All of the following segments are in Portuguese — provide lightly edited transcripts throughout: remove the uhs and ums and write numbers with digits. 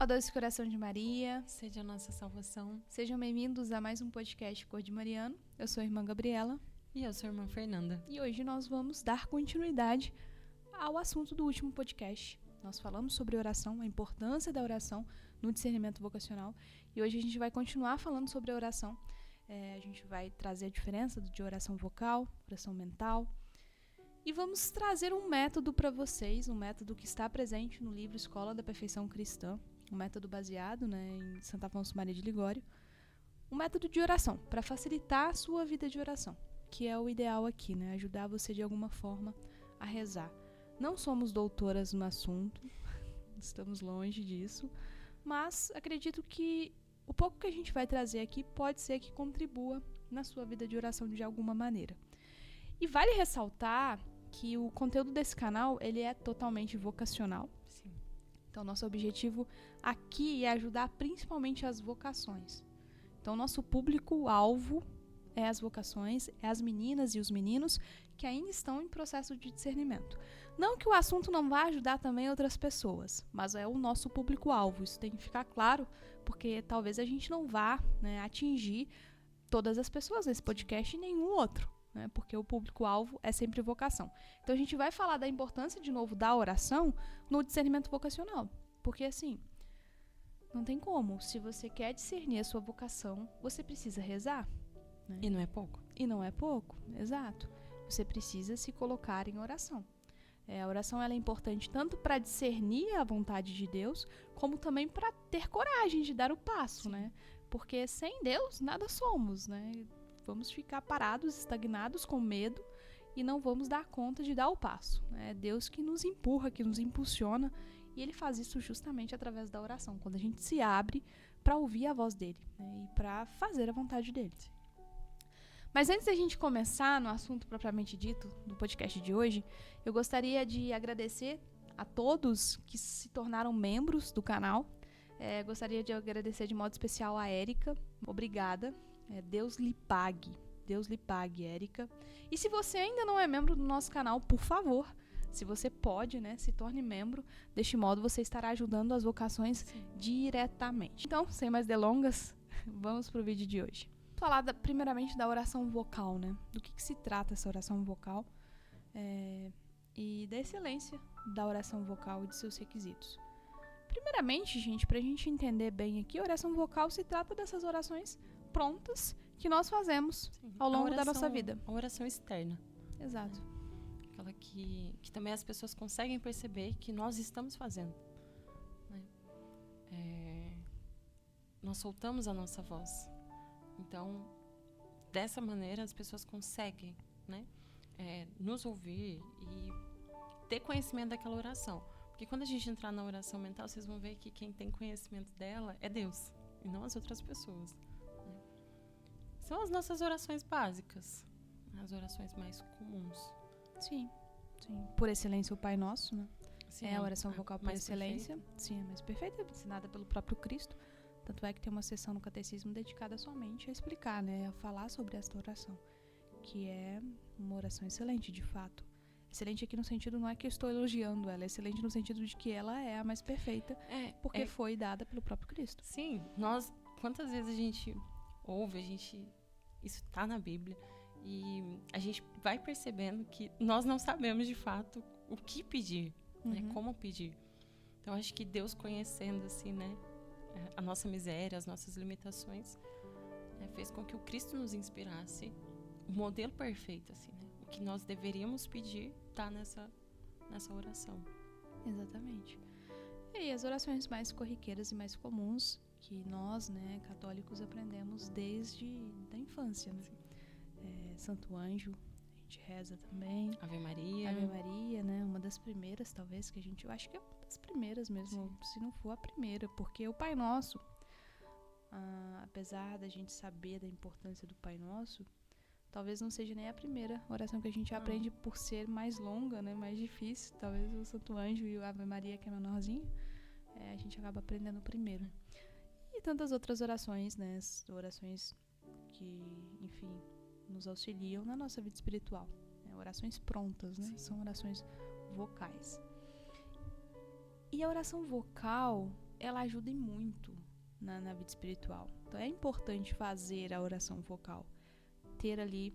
Ó doce coração de Maria, seja a nossa salvação. Sejam bem-vindos a mais um podcast Cor de Mariano. Eu sou a irmã Gabriela. E eu sou a irmã Fernanda. E hoje nós vamos dar continuidade ao assunto do último podcast. Nós falamos sobre oração, a importância da oração no discernimento vocacional. E hoje a gente vai continuar falando sobre a oração. A gente vai trazer a diferença de oração vocal, oração mental. E vamos trazer um método para vocês, um método que está presente no livro Escola da Perfeição Cristã, um método baseado em Santo Afonso Maria de Ligório, um método de oração, para facilitar a sua vida de oração, que é o ideal aqui, ajudar você de alguma forma a rezar. Não somos doutoras no assunto, estamos longe disso, mas acredito que o pouco que a gente vai trazer aqui pode ser que contribua na sua vida de oração de alguma maneira. E vale ressaltar que o conteúdo desse canal, ele é totalmente vocacional. Sim. Então, nosso objetivo aqui é ajudar principalmente as vocações. Então, nosso público-alvo é as vocações, é as meninas e os meninos que ainda estão em processo de discernimento. Não que o assunto não vá ajudar também outras pessoas, mas é o nosso público-alvo. Isso tem que ficar claro, porque talvez a gente não vá atingir todas as pessoas nesse podcast e nenhum outro. Porque o público-alvo é sempre vocação. Então a gente vai falar da importância, de novo, da oração no discernimento vocacional. Porque assim, não tem como. Se você quer discernir a sua vocação, você precisa rezar. E não é pouco. E não é pouco, exato. Você precisa se colocar em oração. A oração ela é importante tanto para discernir a vontade de Deus, como também para ter coragem de dar o passo, Porque sem Deus, nada somos, Vamos ficar parados, estagnados, com medo e não vamos dar conta de dar o passo. É Deus que nos empurra, que nos impulsiona e Ele faz isso justamente através da oração, quando a gente se abre para ouvir a voz dEle e para fazer a vontade dEle. Mas antes da gente começar no assunto propriamente dito do podcast de hoje, eu gostaria de agradecer a todos que se tornaram membros do canal. Gostaria de agradecer de modo especial a Érica. Obrigada. Deus lhe pague. Deus lhe pague, Érica. E se você ainda não é membro do nosso canal, por favor, se você pode, se torne membro. Deste modo, você estará ajudando as vocações diretamente. Então, sem mais delongas, vamos pro vídeo de hoje. Vou falar primeiramente da oração vocal, Do que se trata essa oração vocal e da excelência da oração vocal e de seus requisitos. Primeiramente, gente, pra gente entender bem aqui, a oração vocal se trata dessas orações prontas que nós fazemos ao longo da nossa vida. A oração externa. Exato. Aquela que também as pessoas conseguem perceber que nós estamos fazendo. Nós soltamos a nossa voz. Então, dessa maneira, as pessoas conseguem nos ouvir e ter conhecimento daquela oração. Porque quando a gente entrar na oração mental, vocês vão ver que quem tem conhecimento dela é Deus, e não as outras pessoas. São as nossas orações básicas, as orações mais comuns. Sim. Por excelência, o Pai Nosso, Sim, é a oração vocal por excelência. Perfeita. Sim, a mais perfeita, ensinada pelo próprio Cristo. Tanto é que tem uma sessão no Catecismo dedicada somente a explicar, a falar sobre esta oração, que é uma oração excelente, de fato. Excelente aqui no sentido, não é que eu estou elogiando ela, é excelente no sentido de que ela é a mais perfeita, porque foi dada pelo próprio Cristo. Sim, quantas vezes a gente ouve, isso está na Bíblia, e a gente vai percebendo que nós não sabemos de fato o que pedir, como pedir. Então acho que Deus, conhecendo assim, a nossa miséria, as nossas limitações, fez com que o Cristo nos inspirasse o modelo perfeito, assim, o que nós deveríamos pedir está nessa oração. Exatamente. E as orações mais corriqueiras e mais comuns que nós, católicos, aprendemos desde a infância, Santo Anjo, a gente reza também. Ave Maria. Ave Maria, uma das primeiras, talvez, que eu acho que é uma das primeiras mesmo, se não for a primeira, porque o Pai Nosso, apesar da gente saber da importância do Pai Nosso, talvez não seja nem a primeira oração que a gente aprende por ser mais longa, mais difícil. Talvez o Santo Anjo e o Ave Maria, que é menorzinho, a gente acaba aprendendo primeiro. E tantas outras orações, orações que, enfim, nos auxiliam na nossa vida espiritual. Orações prontas, são orações vocais. E a oração vocal, ela ajuda muito na vida espiritual. Então é importante fazer a oração vocal, ter ali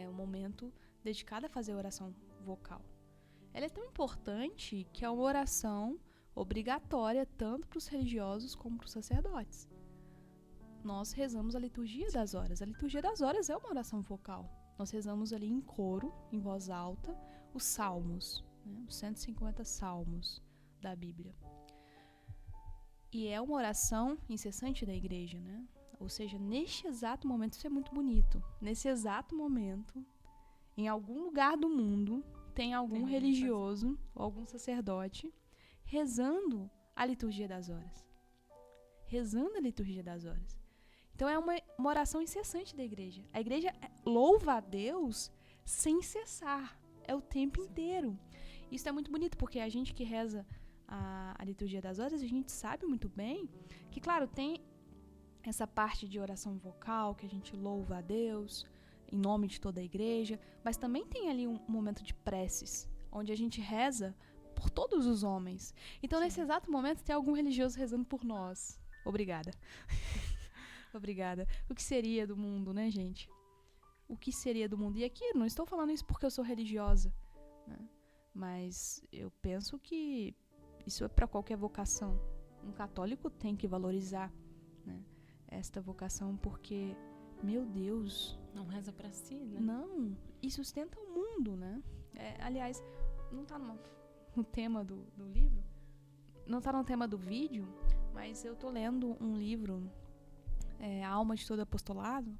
um momento dedicado a fazer a oração vocal. Ela é tão importante que é uma oração obrigatória tanto para os religiosos como para os sacerdotes. Nós rezamos a liturgia das horas. A liturgia das horas é uma oração vocal. Nós rezamos ali em coro, em voz alta, os salmos, né? Os 150 salmos da Bíblia. E é uma oração incessante da igreja, né? Ou seja, neste exato momento, isso é muito bonito. Nesse exato momento, em algum lugar do mundo, tem algum religioso ou algum sacerdote rezando a liturgia das horas. Rezando a liturgia das horas. Então é uma oração incessante da igreja. A igreja louva a Deus sem cessar. É o tempo inteiro. Isso é muito bonito, porque a gente que reza a liturgia das horas, a gente sabe muito bem que, claro, tem essa parte de oração vocal, que a gente louva a Deus em nome de toda a igreja, mas também tem ali um momento de preces, onde a gente reza por todos os homens. Então, nesse exato momento, tem algum religioso rezando por nós. Obrigada. Obrigada. O que seria do mundo, né, gente? O que seria do mundo? E aqui, não estou falando isso porque eu sou religiosa, né? Mas eu penso que isso é para qualquer vocação. Um católico tem que valorizar, né, esta vocação, porque, meu Deus... Não reza para si, né? Não, e sustenta o mundo, né? Aliás, não está no tema do livro, não está no tema do vídeo, mas eu tô lendo um livro, A Alma de Todo Apostolado,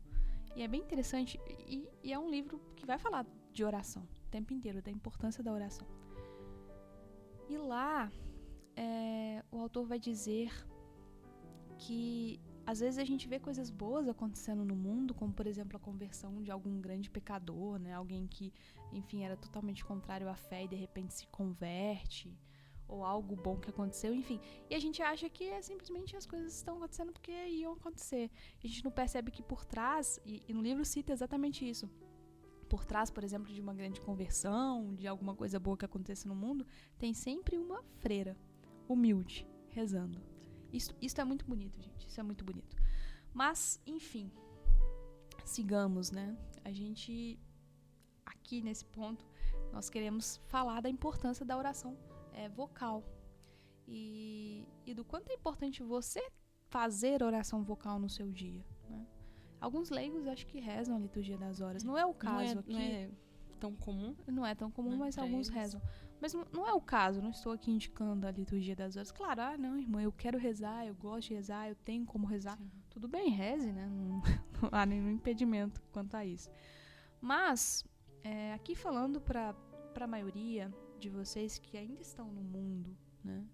e é bem interessante, e é um livro que vai falar de oração o tempo inteiro, da importância da oração. E lá, o autor vai dizer que às vezes a gente vê coisas boas acontecendo no mundo, como, por exemplo, a conversão de algum grande pecador, né? Alguém que, enfim, era totalmente contrário à fé e de repente se converte, ou algo bom que aconteceu, enfim. E a gente acha que simplesmente as coisas estão acontecendo porque iam acontecer. A gente não percebe que por trás, e no livro cita exatamente isso, por trás, por exemplo, de uma grande conversão, de alguma coisa boa que aconteça no mundo, tem sempre uma freira humilde, rezando. Isso é muito bonito, gente. Isso é muito bonito. Mas, enfim, sigamos, né? A gente, aqui nesse ponto, nós queremos falar da importância da oração vocal. E do quanto é importante você fazer oração vocal no seu dia, né? Alguns leigos acho que rezam a liturgia das horas. Não é o caso aqui. Não é tão comum. Não é tão comum, mas alguns rezam. Mas não é o caso, não estou aqui indicando a liturgia das horas. Claro, não, irmã, eu quero rezar, eu gosto de rezar, eu tenho como rezar. Sim. Tudo bem, reze, né? Não há nenhum impedimento quanto a isso. Mas, aqui falando para a maioria de vocês que ainda estão no mundo, né?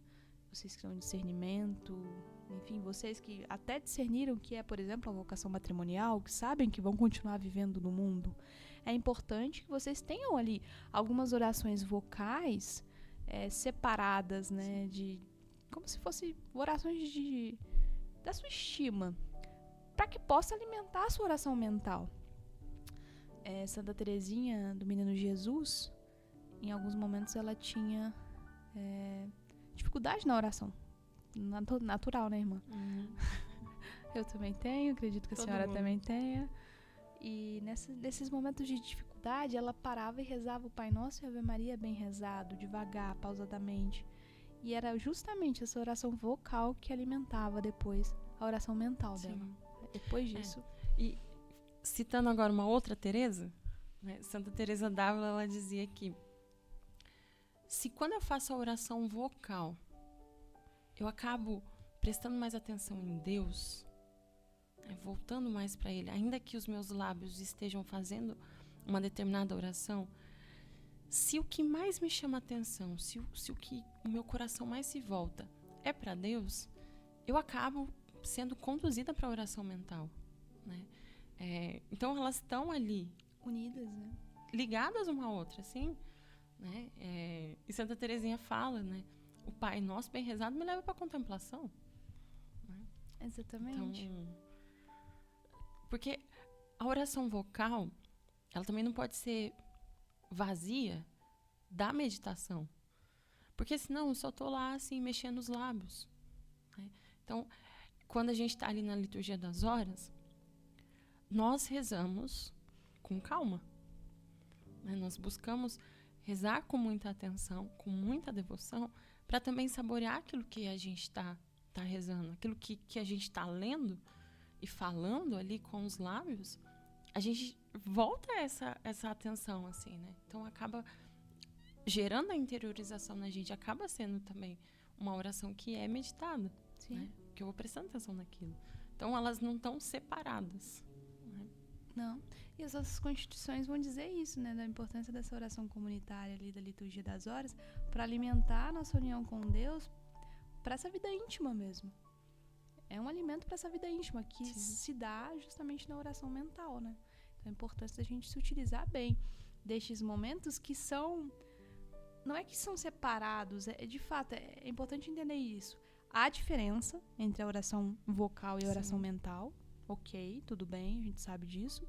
Vocês que estão em discernimento, enfim, vocês que até discerniram que é, por exemplo, a vocação matrimonial, que sabem que vão continuar vivendo no mundo, é importante que vocês tenham ali algumas orações vocais separadas, né, como se fossem orações da sua estima, para que possa alimentar a sua oração mental. Santa Teresinha do Menino Jesus, em alguns momentos ela tinha dificuldade na oração. Natural, né, irmã? Eu também tenho, acredito que a senhora também tenha. E nesses momentos de dificuldade, ela parava e rezava o Pai Nosso e Ave Maria bem rezado, devagar, pausadamente. E era justamente essa oração vocal que alimentava depois a oração mental dela. Depois disso... E citando agora uma outra Teresa, né, Santa Teresa d'Ávila, ela dizia que se quando eu faço a oração vocal, eu acabo prestando mais atenção em Deus, voltando mais para Ele, ainda que os meus lábios estejam fazendo uma determinada oração, se o que mais me chama atenção, se o que o meu coração mais se volta é para Deus, eu acabo sendo conduzida para a oração mental, né? Então elas estão ali unidas, né? Ligadas uma à outra, assim, né? E Santa Teresinha fala, né? O Pai Nosso bem rezado me leva para a contemplação, né? Exatamente. Então, porque a oração vocal, ela também não pode ser vazia da meditação, porque senão eu só estou lá assim mexendo os lábios, né? Então, quando a gente está ali na liturgia das horas, nós rezamos com calma, né? Nós buscamos rezar com muita atenção, com muita devoção, para também saborear aquilo que a gente está rezando, aquilo que a gente está lendo e falando ali com os lábios, a gente volta essa atenção, assim, né? Então, acaba gerando a interiorização na gente, acaba sendo também uma oração que é meditada, né? Que eu vou prestando atenção naquilo. Então, elas não estão separadas, né? Não. E as nossas constituições vão dizer isso, né? Da importância dessa oração comunitária ali, da liturgia das horas, para alimentar a nossa união com Deus, para essa vida íntima mesmo. É um alimento para essa vida íntima, que se dá justamente na oração mental, né? Então, a importância da gente se utilizar bem destes momentos que são... Não é que são separados, de fato, é importante entender isso. Há diferença entre a oração vocal e a oração mental. Ok, tudo bem, a gente sabe disso.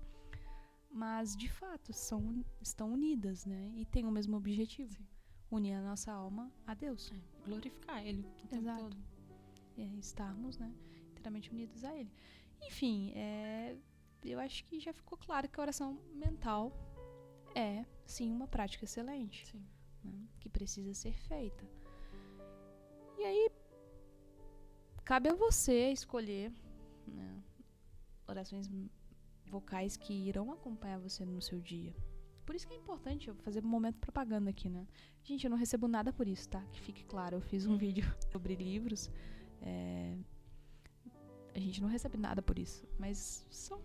Mas, de fato, estão unidas, né? E têm o mesmo objetivo. Sim. Unir a nossa alma a Deus. Glorificar Ele o tempo todo. Estarmos, né, inteiramente unidos a Ele. Enfim, eu acho que já ficou claro que a oração mental é, sim, uma prática excelente. Sim. Né, que precisa ser feita. E aí, cabe a você escolher, né, orações vocais que irão acompanhar você no seu dia. Por isso que é importante eu fazer um momento propaganda aqui, né? Gente, eu não recebo nada por isso, tá? Que fique claro, eu fiz um vídeo sobre livros. A gente não recebe nada por isso, mas são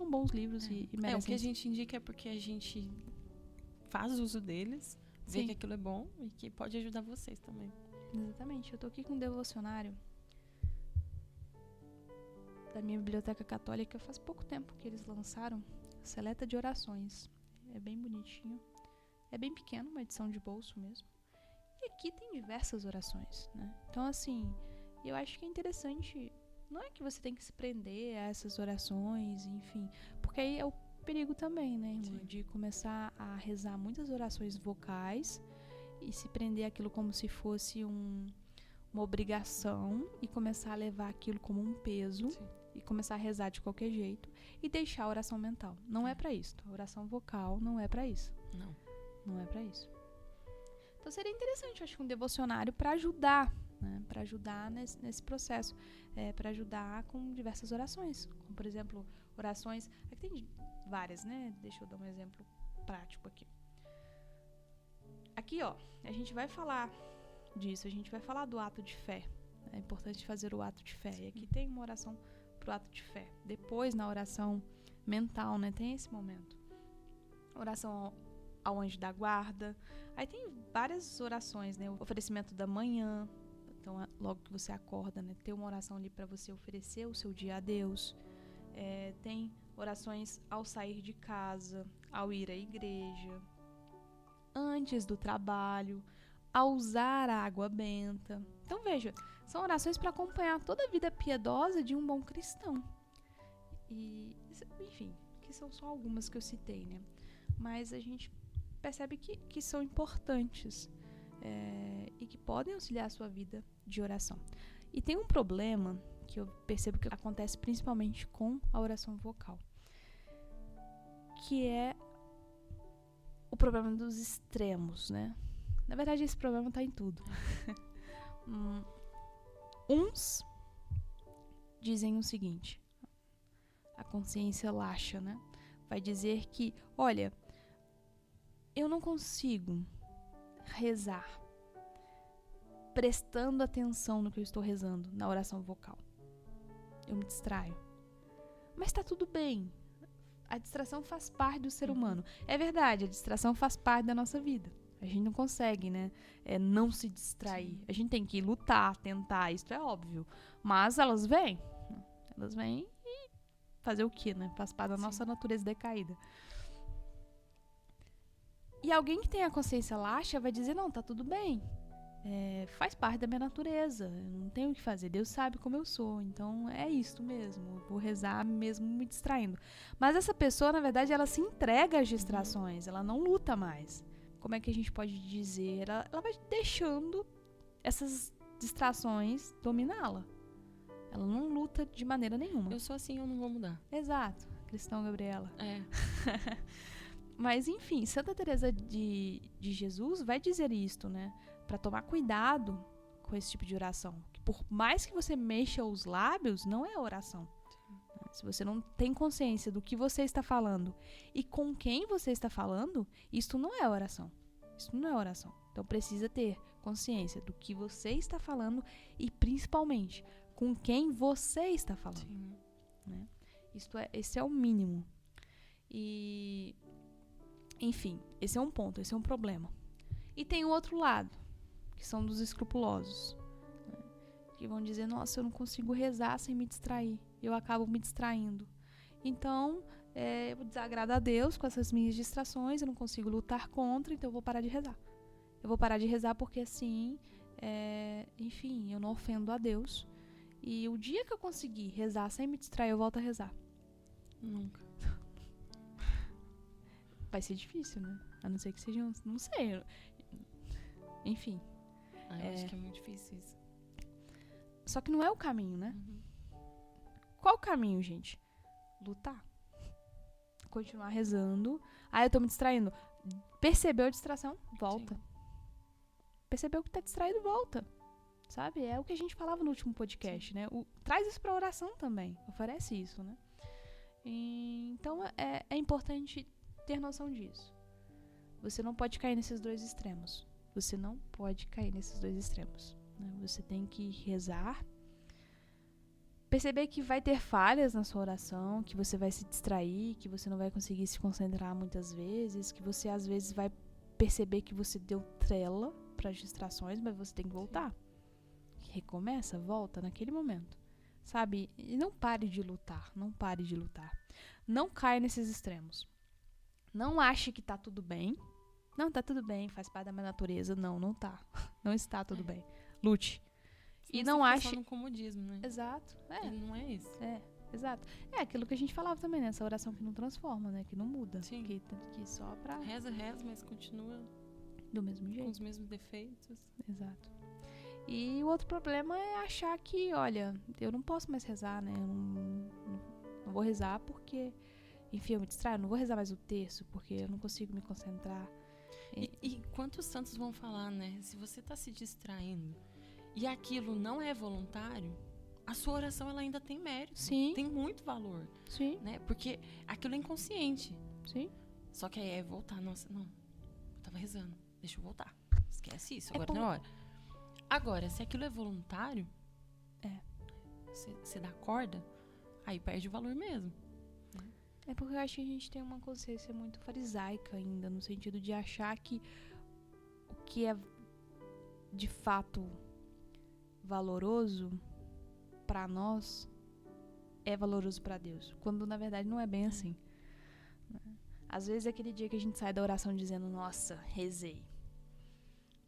bons livros e merecem. O que a gente indica é porque a gente faz uso deles, vê que aquilo é bom e que pode ajudar vocês também. Exatamente. Eu tô aqui com um devocionário da minha biblioteca católica, faz pouco tempo que eles lançaram, Seleta de Orações. É bem bonitinho. É bem pequeno, uma edição de bolso mesmo. E aqui tem diversas orações, né? Então, assim, eu acho que é interessante. Não é que você tem que se prender a essas orações, enfim. Porque aí é o perigo também, né, irmã? De começar a rezar muitas orações vocais e se prender aquilo como se fosse uma obrigação e começar a levar aquilo como um peso. Sim. E começar a rezar de qualquer jeito e deixar a oração mental. Não é pra isso. A oração vocal não é pra isso. Não é pra isso. Então seria interessante, eu acho, um devocionário pra ajudar, né? Pra ajudar nesse processo. Pra ajudar com diversas orações. Como, por exemplo, orações... Aqui tem várias, né? Deixa eu dar um exemplo prático aqui. Aqui, ó, a gente vai falar disso. A gente vai falar do ato de fé. É importante fazer o ato de fé. E aqui tem uma oração pro ato de fé. Depois, na oração mental, né, tem esse momento. Oração ao anjo da guarda. Aí tem várias orações, né? O oferecimento da manhã. Então, logo que você acorda, né, tem uma oração ali para você oferecer o seu dia a Deus. Tem orações ao sair de casa, ao ir à igreja, antes do trabalho, ao usar a água benta. Então, veja, são orações para acompanhar toda a vida piedosa de um bom cristão. E, enfim, que são só algumas que eu citei, né? Mas a gente percebe que são importantes e que podem auxiliar a sua vida de oração. E tem um problema que eu percebo que acontece principalmente com a oração vocal, que é o problema dos extremos, né? Na verdade, esse problema está em tudo. Uns dizem o seguinte: a consciência laxa, né? Vai dizer que, olha, eu não consigo rezar prestando atenção no que eu estou rezando na oração vocal. Eu me distraio. Mas tá tudo bem. A distração faz parte do ser humano. É verdade, a distração faz parte da nossa vida. A gente não consegue, né, não se distrair. Sim. A gente tem que lutar, tentar, isso é óbvio. Mas elas vêm. Elas vêm e fazer o quê, né? Faz parte da nossa natureza decaída. E alguém que tem a consciência laxa vai dizer, não, tá tudo bem. Faz parte da minha natureza. Eu não tenho o que fazer. Deus sabe como eu sou. Então, é isso mesmo. Eu vou rezar mesmo me distraindo. Mas essa pessoa, na verdade, ela se entrega às distrações. Ela não luta mais. Como é que a gente pode dizer? Ela vai deixando essas distrações dominá-la. Ela não luta de maneira nenhuma. Eu sou assim, eu não vou mudar. Exato. Cristão Gabriela. É. Mas, enfim, Santa Teresa de Jesus vai dizer isto, né? Para tomar cuidado com esse tipo de oração. Que por mais que você mexa os lábios, não é oração. Se você não tem consciência do que você está falando e com quem você está falando, isto não é oração. Isso não é oração. Então precisa ter consciência do que você está falando e principalmente com quem você está falando. Sim. Né? Esse é o mínimo. E, enfim, esse é um ponto, esse é um problema. E tem o outro lado, que são dos escrupulosos, né? Que vão dizer, nossa, eu não consigo rezar sem me distrair. Eu acabo me distraindo. Então, eu desagrado a Deus com essas minhas distrações, eu não consigo lutar contra, então eu vou parar de rezar. Eu vou parar de rezar porque assim, enfim, eu não ofendo a Deus. E o dia que eu conseguir rezar sem me distrair, eu volto a rezar. Nunca. Vai ser difícil, né? A não ser que seja, não sei. Enfim. Eu acho que é muito difícil isso. Só que não é o caminho, né? Uhum. Qual o caminho, gente? Lutar. Continuar rezando. Eu tô me distraindo. Percebeu a distração? Volta. Sim. Percebeu que tá distraído? Volta. Sabe? É o que a gente falava no último podcast, né? Traz isso pra oração também. Oferece isso, né? Então, é importante ter noção disso. Você não pode cair nesses dois extremos. Você não pode cair nesses dois extremos. Né? Você tem que rezar. Perceber que vai ter falhas na sua oração, que você vai se distrair, que você não vai conseguir se concentrar muitas vezes, que você às vezes vai perceber que você deu trela para as distrações, mas você tem que voltar. Recomeça, volta naquele momento. Sabe? E não pare de lutar, não pare de lutar. Não caia nesses extremos. Não ache que tá tudo bem. Não, tá tudo bem, faz parte da minha natureza. Não, não tá. Não está tudo bem. Lute. E não ache... só no comodismo, né? Exato. E não é isso. Exato. É aquilo que a gente falava também, né? Essa oração que não transforma, né? Que não muda. Sim. Que só pra... Reza, mas continua do mesmo jeito. com os mesmos defeitos. Exato. E o outro problema é achar que, olha, eu não posso mais rezar, né? Eu não vou rezar porque, enfim, eu me distraio. Eu não vou rezar mais o terço porque eu não consigo me concentrar. E quantos santos vão falar, né? Se você tá se distraindo e aquilo não é voluntário, a sua oração ela ainda tem mérito. Sim. Tem muito valor. Sim. Né? Porque aquilo é inconsciente. Sim. Só que aí é voltar. Nossa, não. Eu tava rezando. Deixa eu voltar. Esquece isso. Agora não é hora. Agora, se aquilo é voluntário, você dá corda, aí perde o valor mesmo. É porque eu acho que a gente tem uma consciência muito farisaica ainda, no sentido de achar que o que é de fato valoroso pra nós é valoroso pra Deus, quando na verdade não é bem assim. Às vezes é aquele dia que a gente sai da oração dizendo, nossa, rezei.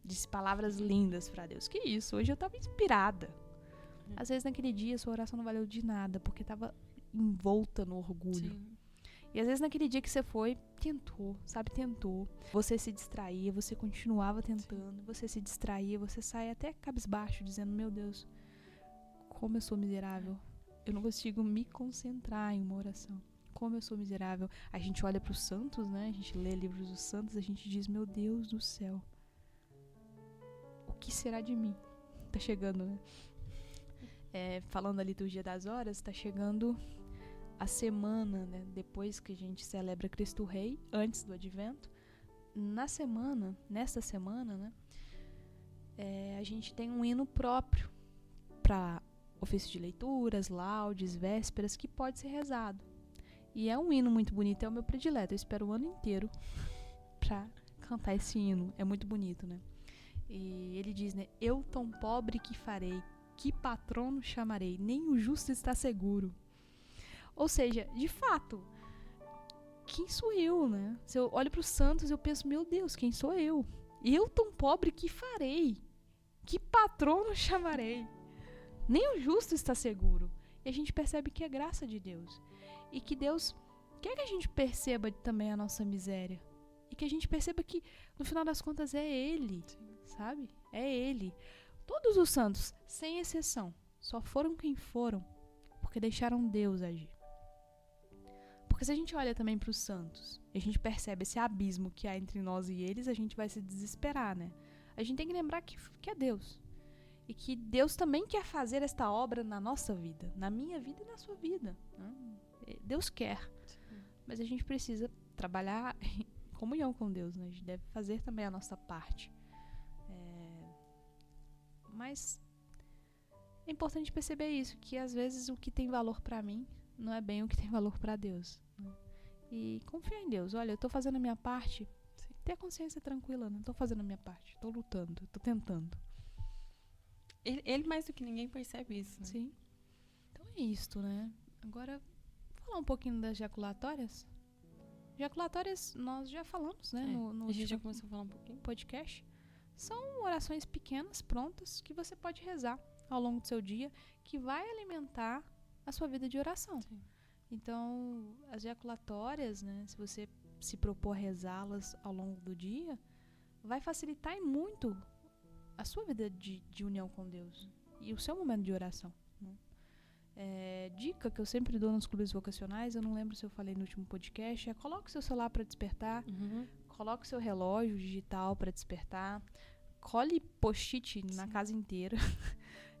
Disse palavras lindas pra Deus. Que isso, hoje eu tava inspirada. Às vezes naquele dia sua oração não valeu de nada, porque tava envolta no orgulho. Sim. E às vezes naquele dia que você foi, tentou, sabe? Tentou. Você se distraía, você continuava tentando, você se distraía, você saía até cabisbaixo, dizendo, meu Deus, como eu sou miserável. Eu não consigo me concentrar em uma oração. Como eu sou miserável. A gente olha pros santos, né? A gente lê livros dos santos, a gente diz, meu Deus do céu. O que será de mim? Tá chegando, né? Falando da liturgia das horas, tá chegando a semana, né? Depois que a gente celebra Cristo Rei, antes do Advento. Nesta semana, né? A gente tem um hino próprio para ofício de leituras, laudes, vésperas, que pode ser rezado. E é um hino muito bonito, é o meu predileto. Eu espero o ano inteiro pra cantar esse hino. É muito bonito, né? E ele diz, né? Eu tão pobre que farei, que patrono chamarei, nem o justo está seguro. Ou seja, de fato, quem sou eu, né? Se eu olho pros santos, eu penso, meu Deus, quem sou eu? Eu tão pobre que farei, que patrono chamarei, nem o justo está seguro. E a gente percebe que é graça de Deus. E que Deus quer que a gente perceba também a nossa miséria. E que a gente perceba que, no final das contas, é Ele, sabe? É Ele. Todos os santos, sem exceção, só foram quem foram porque deixaram Deus agir. Porque se a gente olha também para os santos, e a gente percebe esse abismo que há entre nós e eles, a gente vai se desesperar, né? A gente tem que lembrar que é Deus. E que Deus também quer fazer esta obra na nossa vida, na minha vida e na sua vida, né? Deus quer. Sim. Mas a gente precisa trabalhar em comunhão com Deus, né? A gente deve fazer também a nossa parte. Mas é importante perceber isso, que às vezes o que tem valor pra mim não é bem o que tem valor pra Deus, né? E confiar em Deus. Olha, eu tô fazendo a minha parte. Ter a consciência tranquila, não tô fazendo a minha parte. Tô lutando, tô tentando. Ele mais do que ninguém percebe isso, né? Sim. Então é isto, né? Agora, falar um pouquinho das jaculatórias. Jaculatórias nós já falamos, né? No a gente já começou a falar um pouquinho. Podcast. São orações pequenas, prontas, que você pode rezar ao longo do seu dia, que vai alimentar a sua vida de oração. Sim. Então, as jaculatórias, né? Se você se propor a rezá-las ao longo do dia, vai facilitar muito a sua vida de união com Deus e o seu momento de oração, né? Dica que eu sempre dou nos clubes vocacionais, eu não lembro se eu falei no último podcast, coloque o seu celular para despertar, coloque o seu relógio digital para despertar, cole post-it na casa inteira.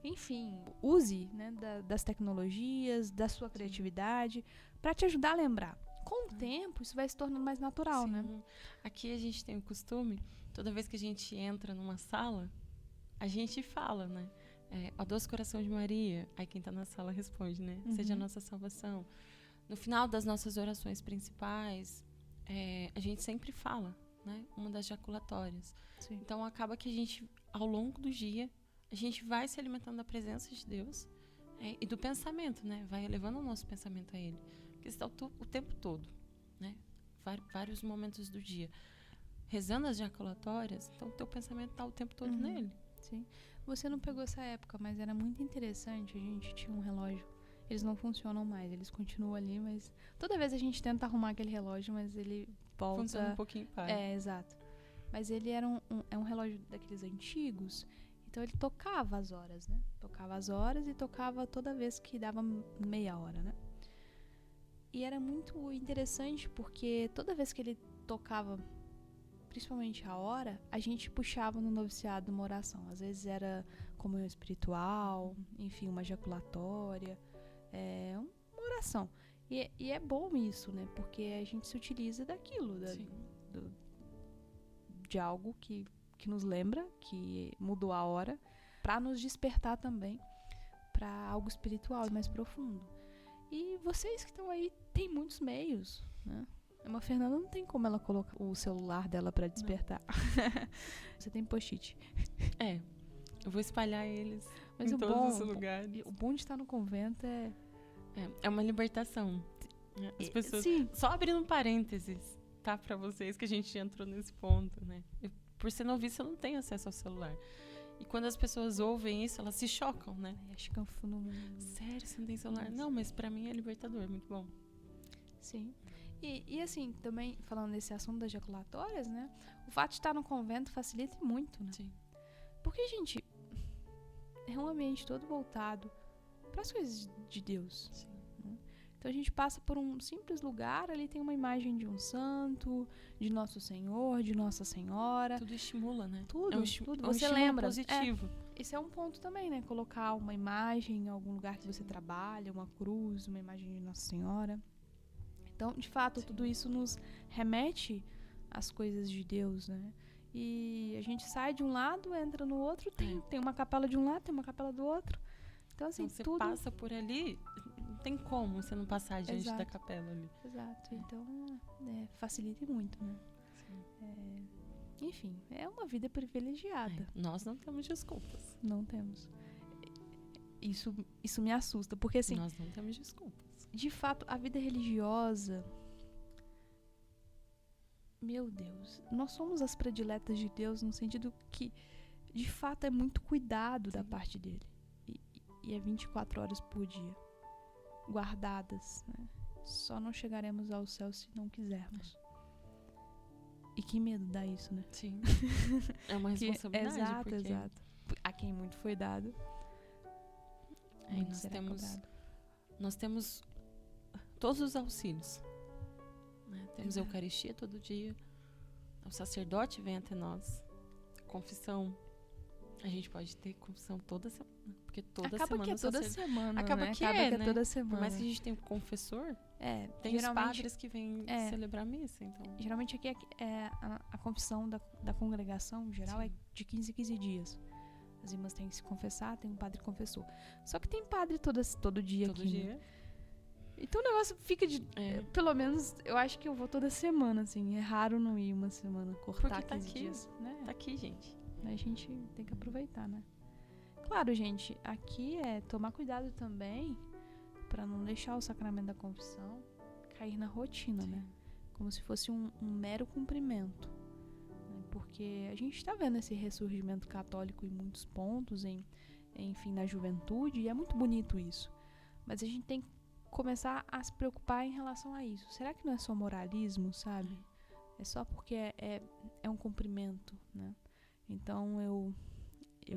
Enfim, use, né, das tecnologias, da sua criatividade, para te ajudar a lembrar. Com o tempo, isso vai se tornando mais natural, Sim. né? Aqui a gente tem o costume, toda vez que a gente entra numa sala, a gente fala, né? Ó doce coração de Maria. Aí quem tá na sala responde, né? Seja a nossa salvação. No final das nossas orações principais, a gente sempre fala, né? Uma das jaculatórias. Sim. Então acaba que a gente, ao longo do dia, a gente vai se alimentando da presença de Deus e do pensamento, né? Vai elevando o nosso pensamento a Ele. Porque está o tempo todo, né? Vários momentos do dia. Rezando as jaculatórias, então o teu pensamento está o tempo todo nele. Sim. Você não pegou essa época, mas era muito interessante. A gente tinha um relógio. Eles não funcionam mais, eles continuam ali, mas toda vez a gente tenta arrumar aquele relógio, mas ele volta... Funciona um pouquinho para. Exato. Mas ele era um relógio daqueles antigos, então ele tocava as horas, né? Tocava as horas e tocava toda vez que dava meia hora, né? E era muito interessante porque toda vez que ele tocava, principalmente a hora, a gente puxava no noviciado uma oração. Às vezes era comunhão espiritual, enfim, uma jaculatória, uma oração. E é bom isso, né? Porque a gente se utiliza daquilo, de algo que nos lembra, que mudou a hora, para nos despertar também para algo espiritual e mais profundo. E vocês que estão aí, tem muitos meios, né? A Fernanda não tem como ela colocar o celular dela para despertar. Você tem post-it. Eu vou espalhar eles mas em todos os lugares. O bom de estar no convento é uma libertação. As pessoas... Sim. Só abrindo um parênteses, tá? Pra vocês que a gente entrou nesse ponto, né? Por ser noviça, eu não tenho acesso ao celular. E quando as pessoas ouvem isso, elas se chocam, né? Acho que sério, você não tem celular? Não, mas pra mim é libertador, muito bom. Sim. E assim, também falando desse assunto das jaculatórias, né? O fato de estar no convento facilita muito, né? Sim. Porque, gente, é um ambiente todo voltado para as coisas de Deus. Sim. Né? Então a gente passa por um simples lugar, ali tem uma imagem de um santo, de Nosso Senhor, de Nossa Senhora. Tudo estimula, né? Tudo. Você lembra. Positivo. Esse é um ponto também, né? Colocar uma imagem em algum lugar que você trabalha, uma cruz, uma imagem de Nossa Senhora. Então, de fato, tudo isso nos remete às coisas de Deus, né? E a gente sai de um lado, entra no outro, tem uma capela de um lado, tem uma capela do outro. Então, assim, você tudo... passa por ali, não tem como você não passar diante da capela ali. Exato. Então, facilita muito, né? Enfim, é uma vida privilegiada. Nós não temos desculpas. Não temos. Isso me assusta, porque assim... Nós não temos desculpas. De fato, a vida religiosa... Meu Deus, nós somos as prediletas de Deus no sentido que, de fato, é muito cuidado da parte dele. E é 24 horas por dia, guardadas, né? Só não chegaremos ao céu se não quisermos. E que medo dá isso, né? Sim. É uma responsabilidade. Exato. A quem muito foi dado. muito nós será cobrado. Nós temos todos os auxílios. Né? Temos a Exato. Eucaristia todo dia. O sacerdote vem até nós. Confissão. A gente pode ter confissão toda semana. Porque toda Acaba semana que é o toda sacerdote... semana, Acaba né? que Acaba é, que é né? toda Por semana. mais que a gente tenha um confessor, tem os geralmente, padres que vêm celebrar a missa. Então. geralmente aqui a confissão da congregação geral Sim. é de 15 em 15 dias. As irmãs têm que se confessar, tem um padre confessor. Só que tem padre todo dia Todo aqui, dia. né? Então o negócio fica de... pelo menos, eu acho que eu vou toda semana, assim. É raro não ir uma semana, cortar Porque tá 15 aqui, dias. Né? Tá aqui, gente. Aí a gente tem que aproveitar, né? Claro, gente, aqui é tomar cuidado também pra não deixar o sacramento da confissão cair na rotina, Sim. né? Como se fosse um mero cumprimento. Né? Porque a gente tá vendo esse ressurgimento católico em muitos pontos, enfim, na juventude, e é muito bonito isso. Mas a gente tem que começar a se preocupar em relação a isso. Será que não é só moralismo, sabe? É só porque é um cumprimento, né? Então eu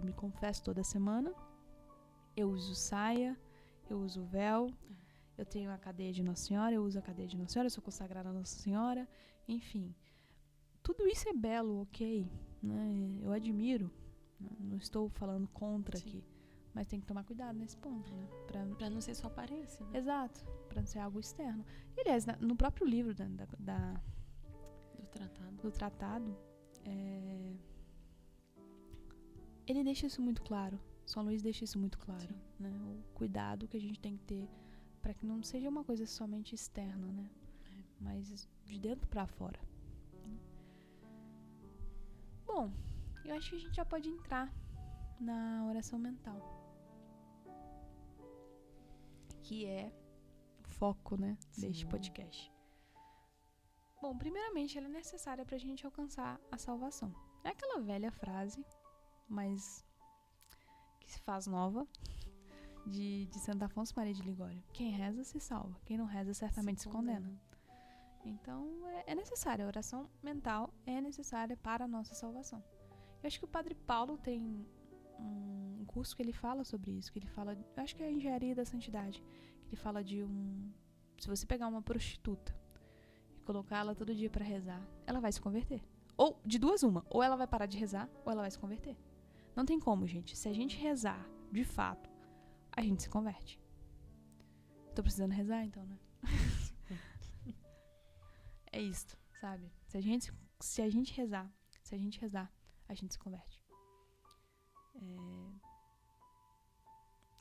me confesso toda semana, eu uso saia, eu uso véu, eu tenho a cadeia de Nossa Senhora, eu uso a cadeia de Nossa Senhora, eu sou consagrada a Nossa Senhora, enfim. Tudo isso é belo, ok, né? Eu admiro, né? Não estou falando contra Sim. aqui, mas tem que tomar cuidado nesse ponto, né? Pra não ser só aparência, né? Exato, para não ser algo externo. E, aliás, no próprio livro Do tratado. do tratado, ele deixa isso muito claro. São Luís deixa isso muito claro, né? O cuidado que a gente tem que ter para que não seja uma coisa somente externa, né? Mas de dentro para fora. Bom, eu acho que a gente já pode entrar na oração mental, que é o foco, né, deste podcast. Bom, primeiramente, ela é necessária para a gente alcançar a salvação. É aquela velha frase, mas que se faz nova, de Santo Afonso Maria de Ligório. Quem reza se salva, quem não reza certamente se condena. Então, é necessária. A oração mental é necessária para a nossa salvação. Eu acho que o Padre Paulo tem um curso que ele fala sobre isso, que ele fala, eu acho que é a Engenharia da Santidade, que ele fala de se você pegar uma prostituta e colocar ela todo dia para rezar, ela vai se converter. Ou, de duas uma, ou ela vai parar de rezar, ou ela vai se converter. Não tem como, gente. Se a gente rezar, de fato, a gente se converte. Tô precisando rezar, então, né? É isso, sabe? Se a gente rezar, a gente se converte.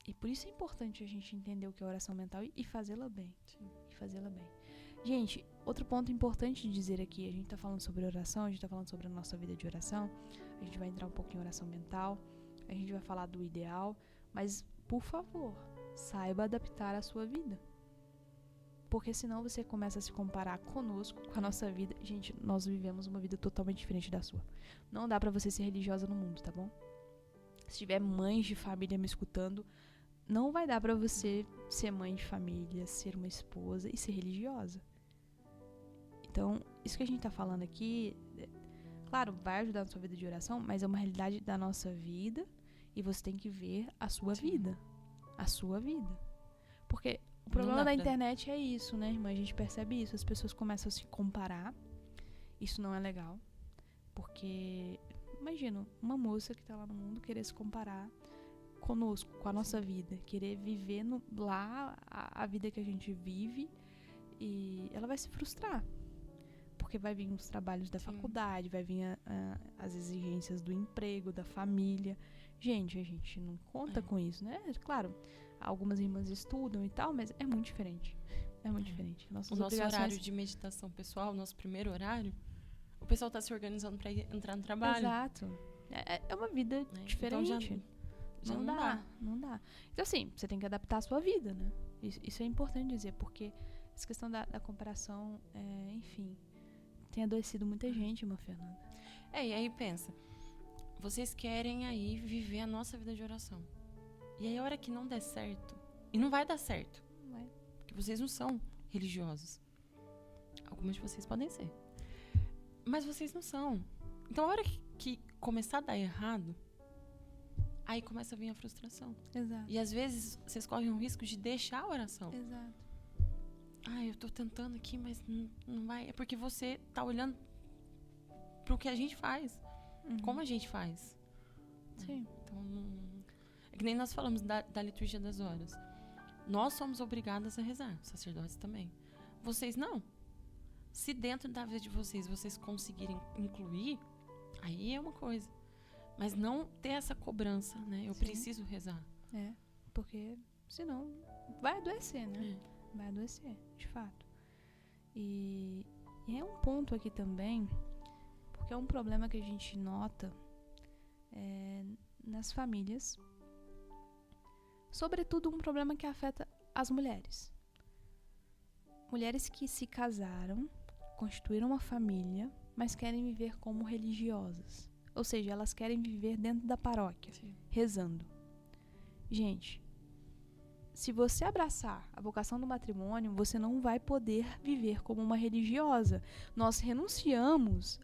E por isso é importante a gente entender o que é oração mental e fazê-la bem. Sim. E fazê-la bem. Gente, outro ponto importante de dizer aqui, a gente tá falando sobre oração, a gente tá falando sobre a nossa vida de oração, a gente vai entrar um pouco em oração mental, a gente vai falar do ideal, mas, por favor, saiba adaptar a sua vida. Porque senão você começa a se comparar conosco, com a nossa vida. Gente, nós vivemos uma vida totalmente diferente da sua. Não dá pra você ser religiosa no mundo, tá bom? Se tiver mães de família me escutando, não vai dar pra você ser mãe de família, ser uma esposa e ser religiosa. Então, isso que a gente tá falando aqui, claro, vai ajudar na sua vida de oração, mas é uma realidade da nossa vida e você tem que ver a sua vida. A sua vida. Porque o problema da internet é isso, né, irmã? A gente percebe isso. As pessoas começam a se comparar. Isso não é legal. Porque, imagina, uma moça que tá lá no mundo querer se comparar conosco, com a nossa vida. Querer viver lá a vida que a gente vive. E ela vai se frustrar. Porque vai vir os trabalhos da faculdade, vai vir as exigências do emprego, da família. Gente, a gente não conta com isso, né? Claro, algumas irmãs estudam e tal, mas é muito diferente. É muito diferente. O nosso horário de meditação pessoal, o nosso primeiro horário, o pessoal tá se organizando pra entrar no trabalho. Exato. É uma vida diferente. Então já não dá. Não dá. Então, assim, você tem que adaptar a sua vida, né? Isso é importante dizer, porque essa questão da comparação, enfim, tem adoecido muita gente, irmã Fernanda. E aí pensa, vocês querem aí viver a nossa vida de oração. E aí a hora que não der certo, e não vai dar certo, Não vai. porque vocês não são religiosos. Algumas de vocês podem ser. Mas vocês não são. Então a hora que começar a dar errado, aí começa a vir a frustração. Exato. E às vezes vocês correm o risco de deixar a oração. Exato. Eu tô tentando aqui, mas não vai. É porque você tá olhando pro que a gente faz. Como a gente faz. Sim. Então, é que nem nós falamos da liturgia das horas. Nós somos obrigadas a rezar, os sacerdotes também. Vocês não. Se dentro da vida de vocês conseguirem incluir, aí é uma coisa. Mas não ter essa cobrança, né? Eu preciso rezar. Porque senão vai adoecer, né? Vai adoecer, de fato. E é um ponto aqui também, porque é um problema que a gente nota nas famílias. Sobretudo um problema que afeta as mulheres. Mulheres que se casaram, constituíram uma família, mas querem viver como religiosas. Ou seja, elas querem viver dentro da paróquia, rezando. Gente, se você abraçar a vocação do matrimônio, você não vai poder viver como uma religiosa. Nós renunciamos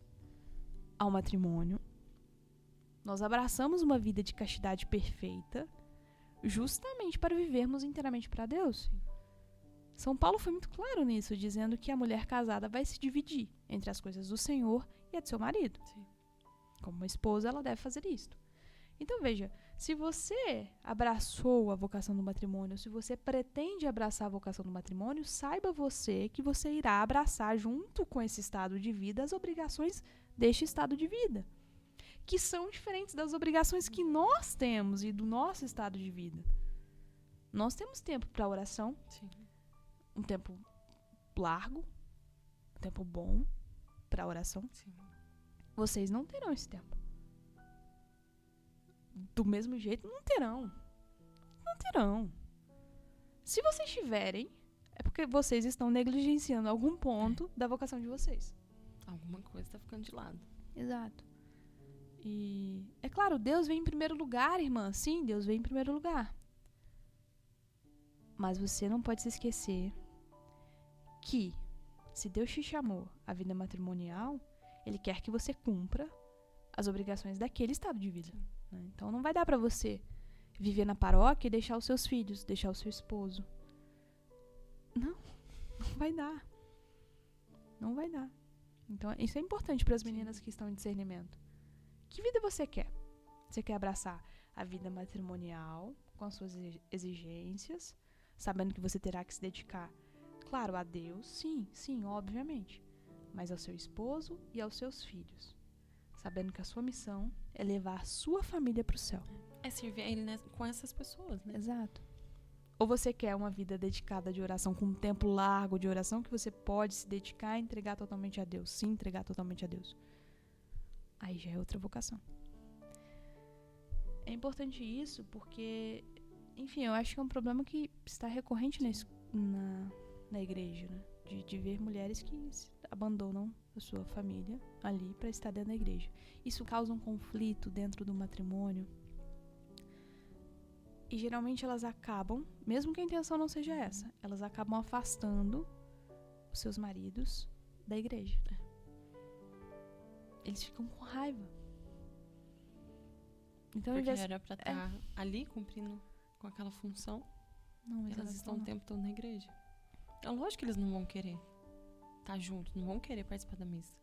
ao matrimônio, nós abraçamos uma vida de castidade perfeita, justamente para vivermos inteiramente para Deus. São Paulo foi muito claro nisso, dizendo que a mulher casada vai se dividir entre as coisas do Senhor e a de seu marido. Como uma esposa, ela deve fazer isto. Então, veja, se você abraçou a vocação do matrimônio, se você pretende abraçar a vocação do matrimônio, saiba você que você irá abraçar, junto com esse estado de vida, as obrigações deste estado de vida, que são diferentes das obrigações que nós temos e do nosso estado de vida. Nós temos tempo para oração, um tempo largo, um tempo bom para oração. Vocês não terão esse tempo. Do mesmo jeito, não terão. Não terão. Se vocês tiverem, é porque vocês estão negligenciando algum ponto da vocação de vocês. Alguma coisa está ficando de lado. Exato. E é claro, Deus vem em primeiro lugar, irmã. Sim, Deus vem em primeiro lugar. Mas você não pode se esquecer que, se Deus te chamou à vida matrimonial, Ele quer que você cumpra as obrigações daquele estado de vida. Né? Então não vai dar pra você viver na paróquia e deixar os seus filhos, deixar o seu esposo. Não vai dar. Não vai dar. Então isso é importante para as meninas que estão em discernimento. Que vida você quer? Você quer abraçar a vida matrimonial com as suas exigências, sabendo que você terá que se dedicar, claro, a Deus, sim, obviamente, mas ao seu esposo e aos seus filhos, sabendo que a sua missão é levar a sua família para o céu. É servir a Ele com essas pessoas, né? Exato. Ou você quer uma vida dedicada de oração, com um tempo largo de oração, que você pode se dedicar e entregar totalmente a Deus, se entregar totalmente a Deus. Aí já é outra vocação. É importante isso porque, enfim, eu acho que é um problema que está recorrente na igreja, né? De ver mulheres que abandonam a sua família ali para estar dentro da igreja. Isso causa um conflito dentro do matrimônio. E geralmente elas acabam, mesmo que a intenção não seja essa, elas acabam afastando os seus maridos da igreja. Eles ficam com raiva. Então, porque era pra estar ali cumprindo com aquela função. Não, mas elas estão o tempo todo na igreja. É lógico que eles não vão querer estar juntos, não vão querer participar da missa.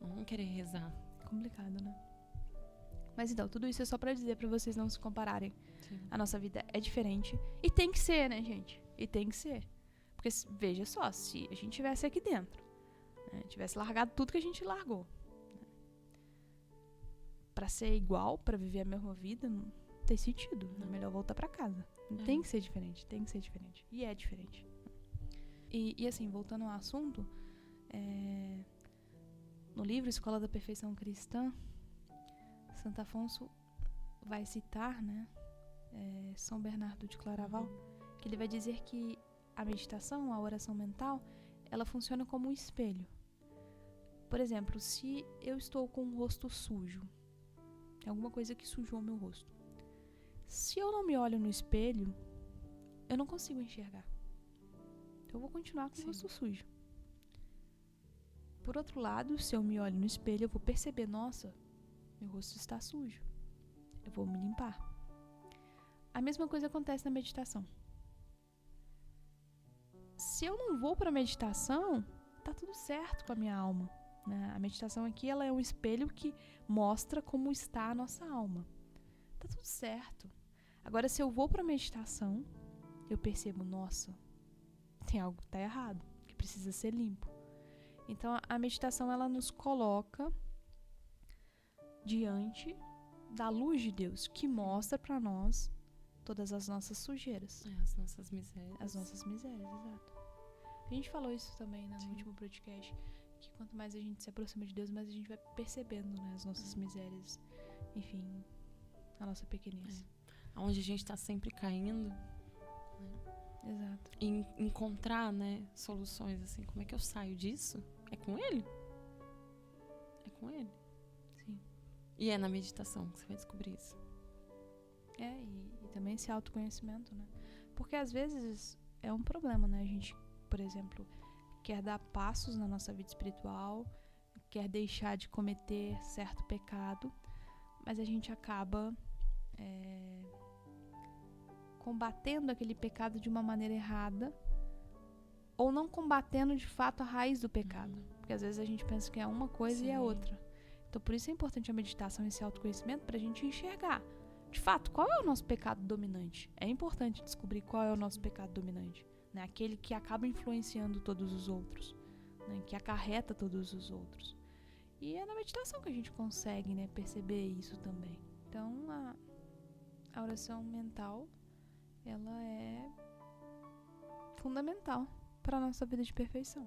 Não vão querer rezar. É complicado, né? Mas então, tudo isso é só pra dizer pra vocês não se compararem. Sim. A nossa vida é diferente. E tem que ser, né, gente? E tem que ser. Porque, veja só, se a gente tivesse aqui dentro, né, tivesse largado tudo que a gente largou, né, pra ser igual, pra viver a mesma vida, não tem sentido. É melhor voltar pra casa. Tem que ser diferente, tem que ser diferente. E é diferente. E assim, voltando ao assunto, no livro Escola da Perfeição Cristã, Santo Afonso vai citar, né, São Bernardo de Claraval, que ele vai dizer que a meditação, a oração mental, ela funciona como um espelho. Por exemplo, se eu estou com o rosto sujo, tem alguma coisa que sujou o meu rosto. Se eu não me olho no espelho, eu não consigo enxergar. Então eu vou continuar com o rosto sujo. Por outro lado, se eu me olho no espelho, eu vou perceber, nossa, meu rosto está sujo. eu vou me limpar. A mesma coisa acontece na meditação. Se eu não vou para meditação, tá tudo certo com a minha alma, né? A meditação aqui, ela é um espelho que mostra como está a nossa alma. Tá tudo certo. Agora, se eu vou para meditação, eu percebo, nossa, tem algo que tá errado, que precisa ser limpo. Então, a meditação, ela nos coloca diante da luz de Deus, que mostra para nós todas as nossas sujeiras. As nossas misérias. As nossas misérias, exato. A gente falou isso também, né, no último podcast, que quanto mais a gente se aproxima de Deus, mais a gente vai percebendo, né, as nossas misérias, enfim, a nossa pequenez. Onde a gente tá sempre caindo, né? Exato. E encontrar, né, soluções, assim, como é que eu saio disso? É com Ele? É com Ele. Sim. E é na meditação que você vai descobrir isso. E também esse autoconhecimento, né? Porque às vezes é um problema, né? A gente, por exemplo, quer dar passos na nossa vida espiritual, quer deixar de cometer certo pecado, mas a gente acaba combatendo aquele pecado de uma maneira errada, ou não combatendo de fato a raiz do pecado. Porque às vezes a gente pensa que é uma coisa e é outra. Então por isso é importante a meditação e esse autoconhecimento, para a gente enxergar de fato qual é o nosso pecado dominante. É importante descobrir qual é o nosso pecado dominante, né? Aquele que acaba influenciando todos os outros, né? Que acarreta todos os outros. E é na meditação que a gente consegue, né, perceber isso também. Então a oração mental, ela é fundamental para a nossa vida de perfeição.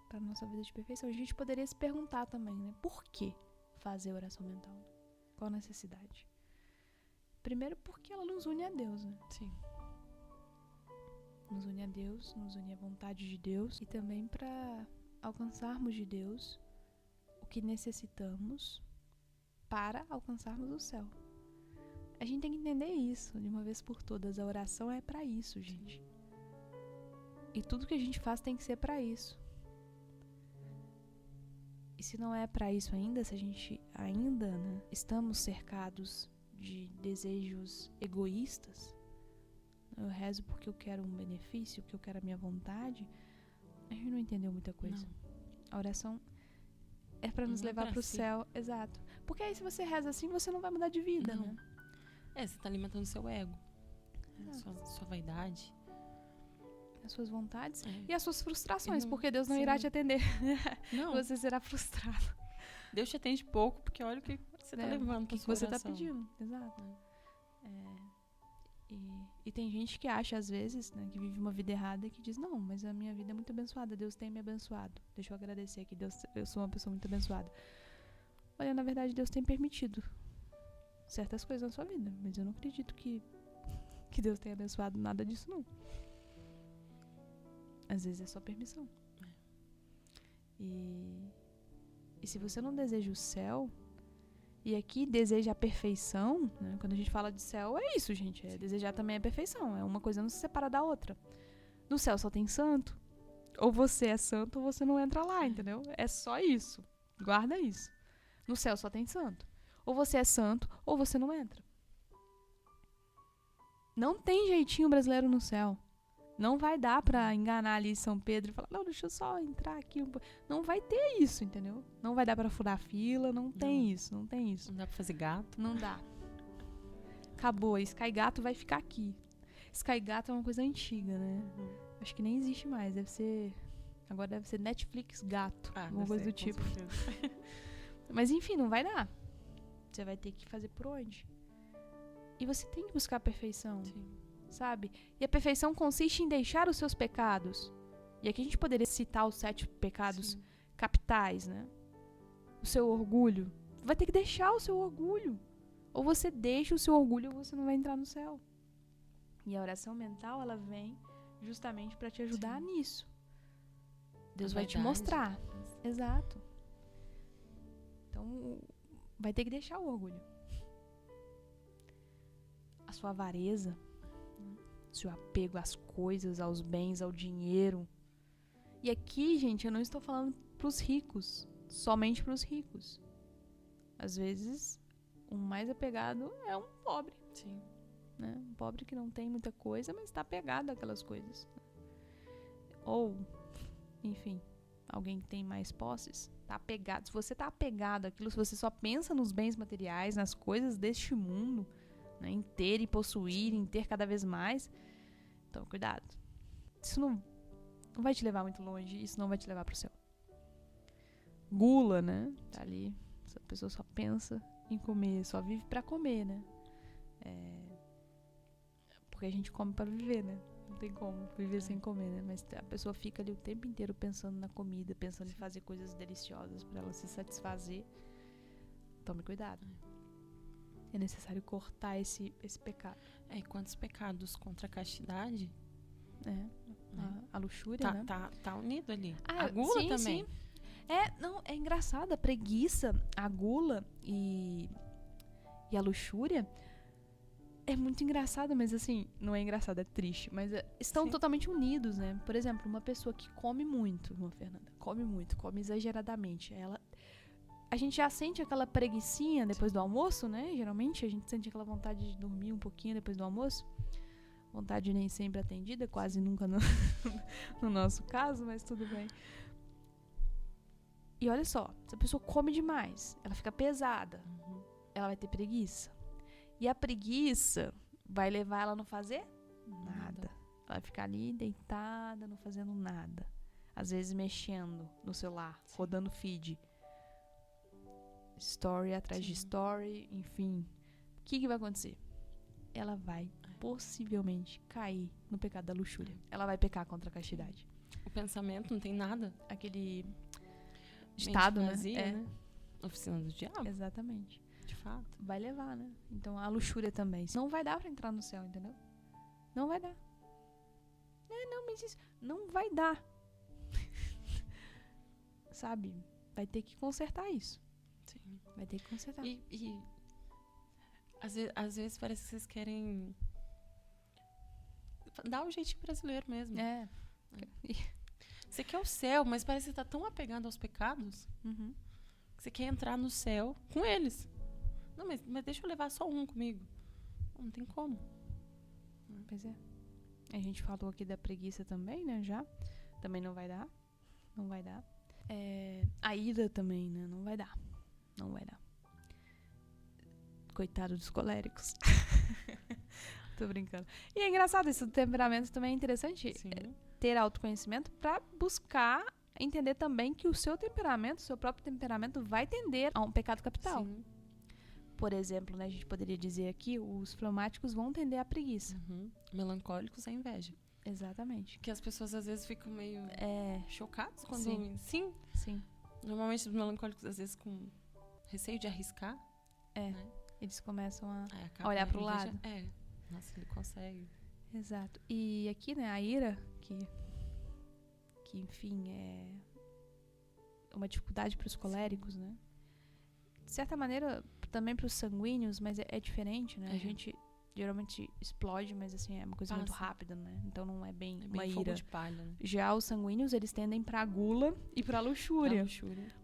Para a nossa vida de perfeição. A gente poderia se perguntar também, né? Por que fazer oração mental? Qual a necessidade? Primeiro porque ela nos une a Deus, né? Sim. Nos une a Deus, nos une à vontade de Deus. E também para alcançarmos de Deus o que necessitamos para alcançarmos o céu. A gente tem que entender isso de uma vez por todas. A oração é para isso, gente. E tudo que a gente faz tem que ser para isso. E se não é para isso ainda, se a gente ainda, né, estamos cercados de desejos egoístas, eu rezo porque eu quero um benefício, porque eu quero a minha vontade, a gente não entendeu muita coisa. Não. A oração é para nos levar para o céu, exato. Porque aí se você reza assim, você não vai mudar de vida, não, né? Você tá alimentando seu ego, sua vaidade, as suas vontades e as suas frustrações, porque Deus não irá te atender. Não. Você será frustrado. Deus te atende pouco, porque olha o que você tá levando para sua oração. Você tá pedindo, exato. E tem gente que acha, às vezes, né, que vive uma vida errada e que diz, não, mas a minha vida é muito abençoada, Deus tem me abençoado. Deixa eu agradecer aqui, eu sou uma pessoa muito abençoada. Olha, na verdade, Deus tem permitido certas coisas na sua vida, mas eu não acredito que Deus tenha abençoado nada disso, não. Às vezes é só permissão. E se você não deseja o céu, e aqui deseja a perfeição, né? Quando a gente fala de céu, é isso, gente. Desejar também a perfeição. É uma coisa não se separa da outra. No céu só tem santo. Ou você é santo ou você não entra lá, entendeu? É só isso. Guarda isso. No céu só tem santo. Ou você é santo ou você não entra. Não tem jeitinho brasileiro no céu. Não vai dar pra enganar ali São Pedro e falar, não, deixa eu só entrar aqui. Não vai ter isso, entendeu? Não vai dar pra furar fila, não tem isso. Não dá pra fazer gato. Não dá. Acabou, Sky Gato vai ficar aqui. Sky Gato é uma coisa antiga, né? Acho que nem existe mais, agora deve ser Netflix Gato, alguma coisa do tipo. Mas enfim, não vai dar. Você vai ter que fazer por onde? E você tem que buscar a perfeição. Sim. Sabe? E a perfeição consiste em deixar os seus pecados. E aqui a gente poderia citar os 7 pecados capitais, né? O seu orgulho. Vai ter que deixar o seu orgulho. Ou você deixa o seu orgulho ou você não vai entrar no céu. E a oração mental, ela vem justamente para te ajudar nisso. Deus vai te mostrar. Exato. Então, vai ter que deixar o orgulho. A sua avareza, seu apego às coisas, aos bens, ao dinheiro. E aqui, gente, eu não estou falando pros ricos, somente pros ricos. Às vezes, o mais apegado é um pobre, Sim. né? Um pobre que não tem muita coisa, mas está apegado àquelas coisas. Ou, enfim, alguém que tem mais posses, tá apegado. Se você tá apegado àquilo, se você só pensa nos bens materiais, nas coisas deste mundo, né, em ter e possuir, em ter cada vez mais, então cuidado. Isso não vai te levar muito longe, isso não vai te levar pro céu. Gula, né? Tá ali. Essa pessoa só pensa em comer, só vive pra comer, né? Porque a gente come pra viver, né? Não tem como viver sem comer, né? Mas a pessoa fica ali o tempo inteiro pensando na comida, pensando em fazer coisas deliciosas pra ela se satisfazer. Tome cuidado. É necessário cortar esse pecado. E quantos pecados contra a castidade? A luxúria, né? Tá unido ali. Ah, A gula sim, também. sim. É engraçado, a preguiça, a gula e a luxúria é muito engraçado, mas assim, não é engraçado, é triste, mas estão totalmente unidos, né? Por exemplo, uma pessoa que come muito, uma Fernanda, come exageradamente, a gente já sente aquela preguicinha depois do almoço, né? Geralmente a gente sente aquela vontade de dormir um pouquinho depois do almoço. Vontade nem sempre atendida, quase nunca no nosso caso, mas tudo bem. E olha só, se a pessoa come demais, ela fica pesada, ela vai ter preguiça. E a preguiça vai levar ela a não fazer nada. Ela vai ficar ali deitada, não fazendo nada. Às vezes mexendo no celular, rodando feed. Story atrás de story, enfim. O que vai acontecer? Ela vai possivelmente cair no pecado da luxúria. Ela vai pecar contra a castidade. O pensamento não tem nada. Aquele ditado, vazia, né? Oficina do diabo. Exatamente. De fato. Vai levar, né? Então a luxúria também. Não vai dar pra entrar no céu, entendeu? Não vai dar. Não, mas isso não vai dar. Sabe? Vai ter que consertar isso. Sim. Vai ter que consertar. E às vezes parece que vocês querem dar o jeitinho brasileiro mesmo. Você quer o céu, mas parece que você tá tão apegado aos pecados que você quer entrar no céu com eles. Não, mas deixa eu levar só um comigo. Não tem como. Pois é. A gente falou aqui da preguiça também, né? Já. Também não vai dar. Não vai dar. A ira também, né? Não vai dar. Não vai dar. Coitado dos coléricos. Tô brincando. E é engraçado, isso do temperamento também é interessante. Ter autoconhecimento pra buscar entender também que o seu temperamento, o seu próprio temperamento vai tender a um pecado capital. Sim. Por exemplo, né, a gente poderia dizer aqui, os fleumáticos vão tender à preguiça. Melancólicos é inveja. Exatamente. Que as pessoas às vezes ficam meio chocadas quando... Sim. Normalmente os melancólicos às vezes com receio de arriscar. Né? Eles começam a olhar pro lado. Nossa, ele consegue. Exato. E aqui, né, a ira, que enfim, é uma dificuldade para os coléricos, né? De certa maneira, também para os sanguíneos, mas é diferente, né? A gente geralmente explode, mas assim, é uma coisa muito rápida, né? Então não é bem uma ira. Fogo de palha, né? Já os sanguíneos, eles tendem pra gula e pra luxúria.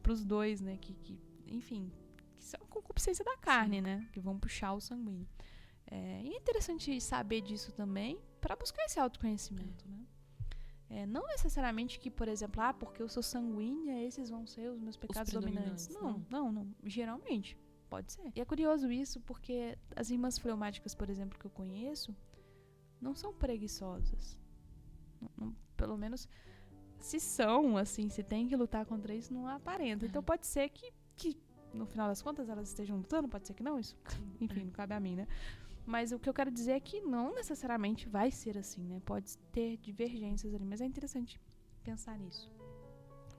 Pros dois, né? Que enfim, que são concupiscência da carne, né? Que vão puxar o sanguíneo. E é interessante saber disso também pra buscar esse autoconhecimento, né? Não necessariamente que, por exemplo, porque eu sou sanguínea, esses vão ser os meus pecados dominantes. Não. Geralmente, pode ser. E é curioso isso porque as irmãs fleumáticas, por exemplo, que eu conheço, não são preguiçosas. Não, pelo menos, se são, assim, se tem que lutar contra isso, não aparenta. Então pode ser que no final das contas elas estejam lutando, pode ser que não, isso, enfim, não cabe a mim, né? Mas o que eu quero dizer é que não necessariamente vai ser assim, né? Pode ter divergências ali, mas é interessante pensar nisso,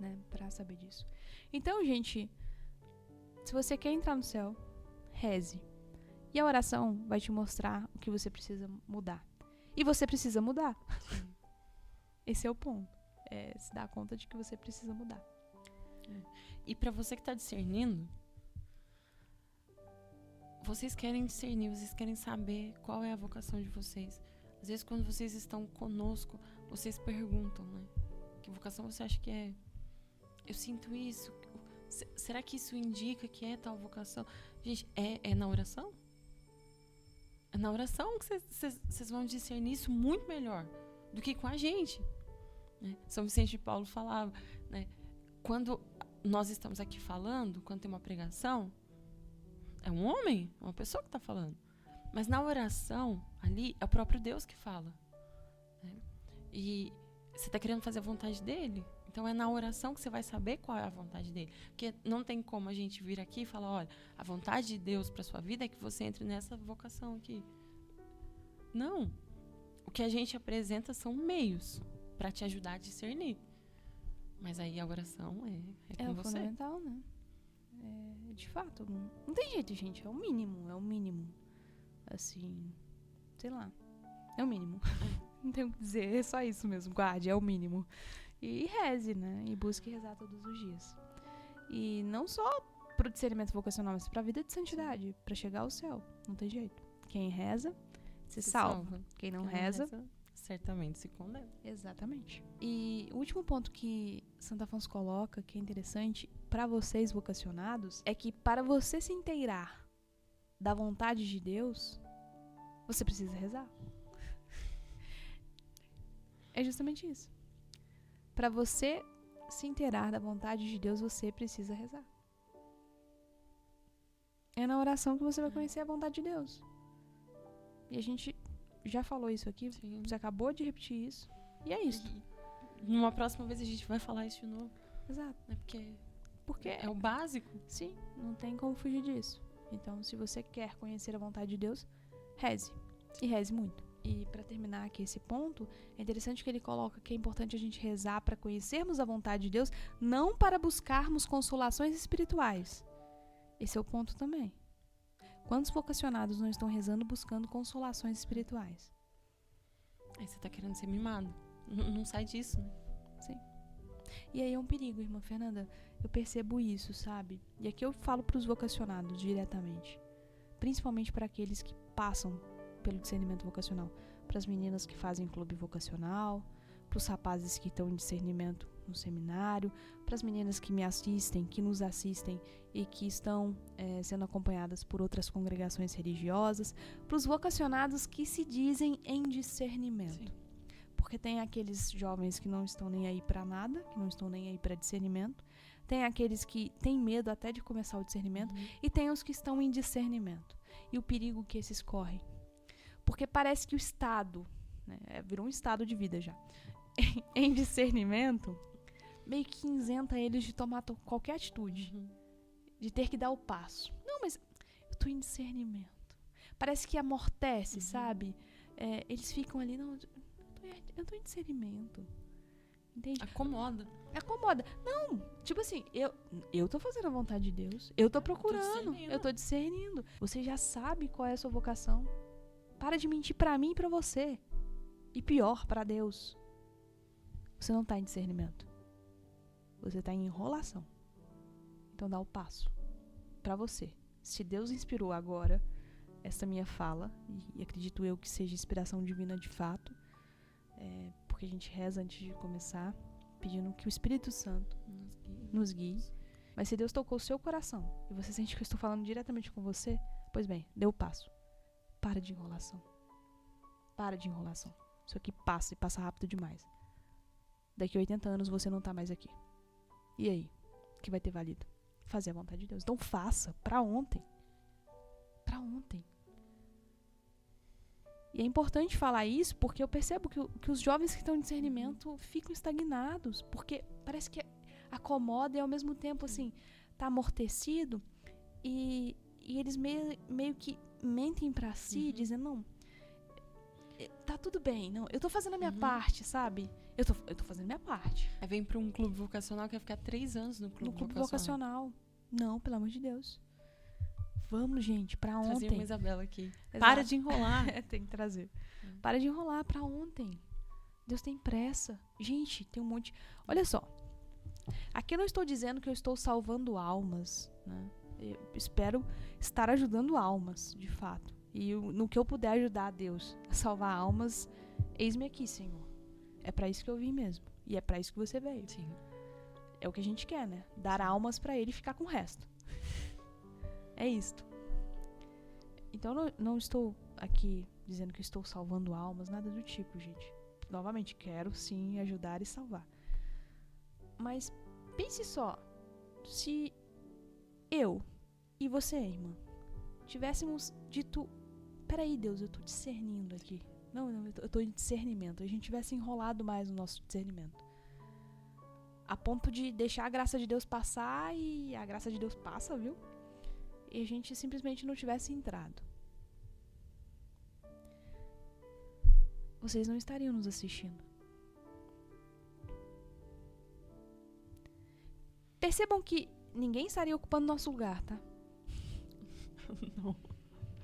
né? Pra saber disso. Então, gente, se você quer entrar no céu, reze. E a oração vai te mostrar o que você precisa mudar. E você precisa mudar. Esse é o ponto. Se dar conta de que você precisa mudar. E pra você que tá discernindo, vocês querem discernir, vocês querem saber qual é a vocação de vocês. Às vezes, quando vocês estão conosco, vocês perguntam, né? Que vocação você acha que é? Eu sinto isso. Será que isso indica que é tal vocação? Gente, é na oração? É na oração que vocês vão discernir isso muito melhor do que com a gente. Né? São Vicente de Paulo falava, né? Quando nós estamos aqui falando, quando tem uma pregação, é um homem, é uma pessoa que está falando. Mas na oração, ali, é o próprio Deus que fala. Né? E você está querendo fazer a vontade dele? Então é na oração que você vai saber qual é a vontade dele. Porque não tem como a gente vir aqui e falar, olha, a vontade de Deus para sua vida é que você entre nessa vocação aqui. Não. O que a gente apresenta são meios para te ajudar a discernir. Mas aí a oração é com você. É fundamental, né? De fato, não tem jeito, gente. É o mínimo. Assim, sei lá. É o mínimo. Não tenho o que dizer, é só isso mesmo. Guarde, é o mínimo. E reze, né? E busque rezar todos os dias. E não só pro discernimento vocacional, mas pra vida de santidade, pra chegar ao céu. Não tem jeito. Quem reza, se salva. Quem não reza, certamente se condena. Exatamente. E o último ponto que Santo Afonso coloca, que é interessante para vocês vocacionados, é que para você se inteirar da vontade de Deus, você precisa rezar. É justamente isso. Para você se inteirar da vontade de Deus, você precisa rezar. É na oração que você vai conhecer a vontade de Deus. E a gente já falou isso aqui, sim. Você acabou de repetir isso. E é isso. Numa próxima vez a gente vai falar isso de novo. Exato. Né? Porque é o básico. Sim, não tem como fugir disso. Então, se você quer conhecer a vontade de Deus, reze. E reze muito. E para terminar aqui esse ponto, é interessante que ele coloca que é importante a gente rezar para conhecermos a vontade de Deus, não para buscarmos consolações espirituais. Esse é o ponto também. Quantos vocacionados não estão rezando buscando consolações espirituais? Aí você tá querendo ser mimado. Não sai disso, né? Sim. E aí é um perigo, irmã Fernanda. Eu percebo isso, sabe? E aqui eu falo para os vocacionados diretamente. Principalmente para aqueles que passam pelo discernimento vocacional. Para as meninas que fazem clube vocacional, para os rapazes que estão em discernimento no seminário, para as meninas que me assistem, que nos assistem e que estão sendo acompanhadas por outras congregações religiosas, para os vocacionados que se dizem em discernimento. Sim. Porque tem aqueles jovens que não estão nem aí para nada, que não estão nem aí para discernimento, tem aqueles que têm medo até de começar o discernimento, e tem os que estão em discernimento. E o perigo que esses correm. Porque parece que o estado, né, virou um estado de vida já, em discernimento, meio que isenta eles de tomar qualquer atitude, de ter que dar o passo. Não, mas eu tô em discernimento. Parece que amortece, sabe? Eles ficam ali, não, eu tô em discernimento. Entende? Acomoda. Não, tipo assim, eu tô fazendo a vontade de Deus. Eu tô procurando, eu tô discernindo. Você já sabe qual é a sua vocação. Para de mentir pra mim e pra você. E pior, pra Deus. Você não tá em discernimento. Você tá em enrolação. Então dá o passo. Pra você. Se Deus inspirou agora essa minha fala, e acredito eu que seja inspiração divina de fato, porque a gente reza antes de começar, pedindo que o Espírito Santo nos guie. Mas se Deus tocou o seu coração e você sente que eu estou falando diretamente com você, pois bem, dê o passo. Para de enrolação. Isso aqui passa e passa rápido demais. Daqui a 80 anos você não tá mais aqui. E aí? O que vai ter valido? Fazer a vontade de Deus. Então faça. Pra ontem. E é importante falar isso porque eu percebo que os jovens que estão em discernimento ficam estagnados. Porque parece que acomoda e ao mesmo tempo assim, tá amortecido. E eles meio que mentem pra si, dizendo, não, tá tudo bem, não, eu tô fazendo a minha parte, sabe? Eu tô fazendo a minha parte. Aí vem pra um clube vocacional que vai ficar 3 anos no clube vocacional. Não, pelo amor de Deus. Vamos, gente, pra ontem. Trazer uma Isabela aqui. Exato. Para de enrolar. Tem que trazer. Para de enrolar pra ontem. Deus tem pressa. Gente, tem um monte... Olha só. Aqui eu não estou dizendo que eu estou salvando almas, né? Eu espero estar ajudando almas, de fato. E no que eu puder ajudar a Deus a salvar almas, eis-me aqui, Senhor. É pra isso que eu vim mesmo. E é pra isso que você veio. Sim. É o que a gente quer, né? Dar almas pra Ele e ficar com o resto. É isto. Então, não estou aqui dizendo que estou salvando almas, nada do tipo, gente. Novamente, quero sim ajudar e salvar. Mas pense só, se eu e você, irmã, tivéssemos dito, peraí, Deus, eu tô discernindo aqui. Não, eu tô em discernimento. A gente tivesse enrolado mais no nosso discernimento. A ponto de deixar a graça de Deus passar, e a graça de Deus passa, viu? E a gente simplesmente não tivesse entrado. Vocês não estariam nos assistindo. Percebam que ninguém estaria ocupando nosso lugar, tá? Não.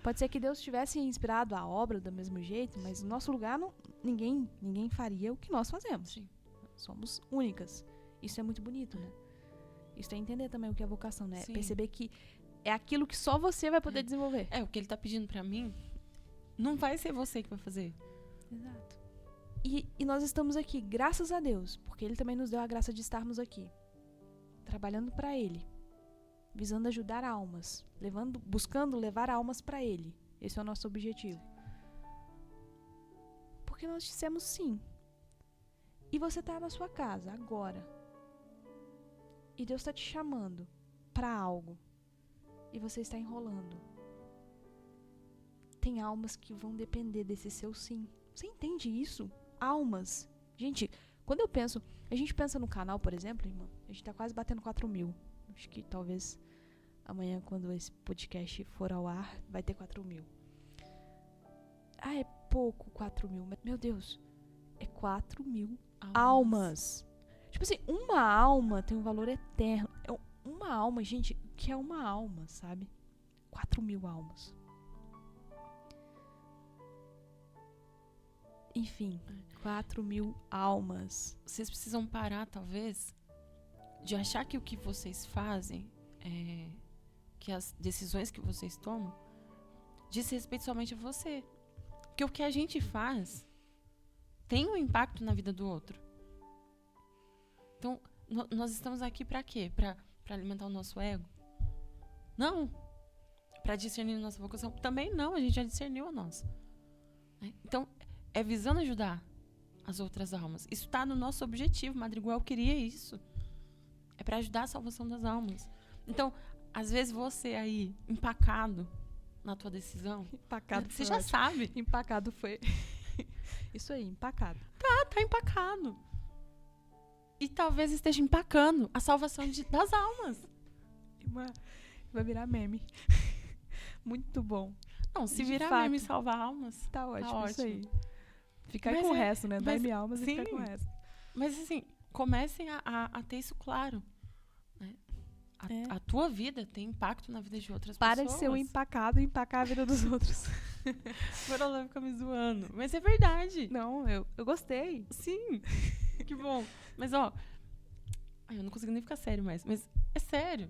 Pode ser que Deus tivesse inspirado a obra do mesmo jeito, mas no nosso lugar ninguém faria o que nós fazemos. Sim. Somos únicas. Isso é muito bonito, né? Isso é entender também o que é vocação, né? Sim. Perceber que é aquilo que só você vai poder desenvolver. O que ele tá pedindo pra mim, não vai ser você que vai fazer. Exato. E nós estamos aqui, graças a Deus, porque Ele também nos deu a graça de estarmos aqui, trabalhando para Ele, visando ajudar almas, buscando levar almas para Ele. Esse é o nosso objetivo. Porque nós dissemos sim. E você está na sua casa agora. E Deus está te chamando para algo. E você está enrolando. Tem almas que vão depender desse seu sim. Você entende isso? Almas. Gente, quando eu penso... A gente pensa no canal, por exemplo, irmã. A gente tá quase batendo 4.000. Acho que talvez amanhã, quando esse podcast for ao ar, vai ter 4.000. Ah, é pouco 4.000. Mas, meu Deus, é 4.000 almas. Tipo assim, uma alma tem um valor eterno. Uma alma, gente, o que é uma alma, sabe? 4.000 almas. Enfim, 4.000 almas. Vocês precisam parar, talvez, de achar que o que vocês fazem, que as decisões que vocês tomam, diz respeito somente a você. Porque o que a gente faz tem um impacto na vida do outro. Então, nós estamos aqui pra quê? Pra alimentar o nosso ego? Não. Pra discernir a nossa vocação? Também não, a gente já discerniu a nossa. Então, é visando ajudar as outras almas. Isso está no nosso objetivo. Madriguel queria isso. É para ajudar a salvação das almas. Então, às vezes você aí, empacado na tua decisão, Empacado você já sabe. Empacado foi... Isso aí, empacado. Tá empacado. E talvez esteja empacando a salvação das almas. Vai virar meme. Muito bom. Não, se De virar fato. meme e salvar almas, Tá ótimo, isso aí. Ficar Mas com o resto, né? Dá-me almas sim, e ficar com o resto. Mas assim, comecem a ter isso claro. Né? A tua vida tem impacto na vida de outras pessoas. Para de ser um empacado e empacar a vida dos outros. Agora ela fica me zoando. Mas é verdade. Não, eu gostei. Sim. Que bom. Mas, ó... eu não consigo nem ficar sério mais. Mas é sério.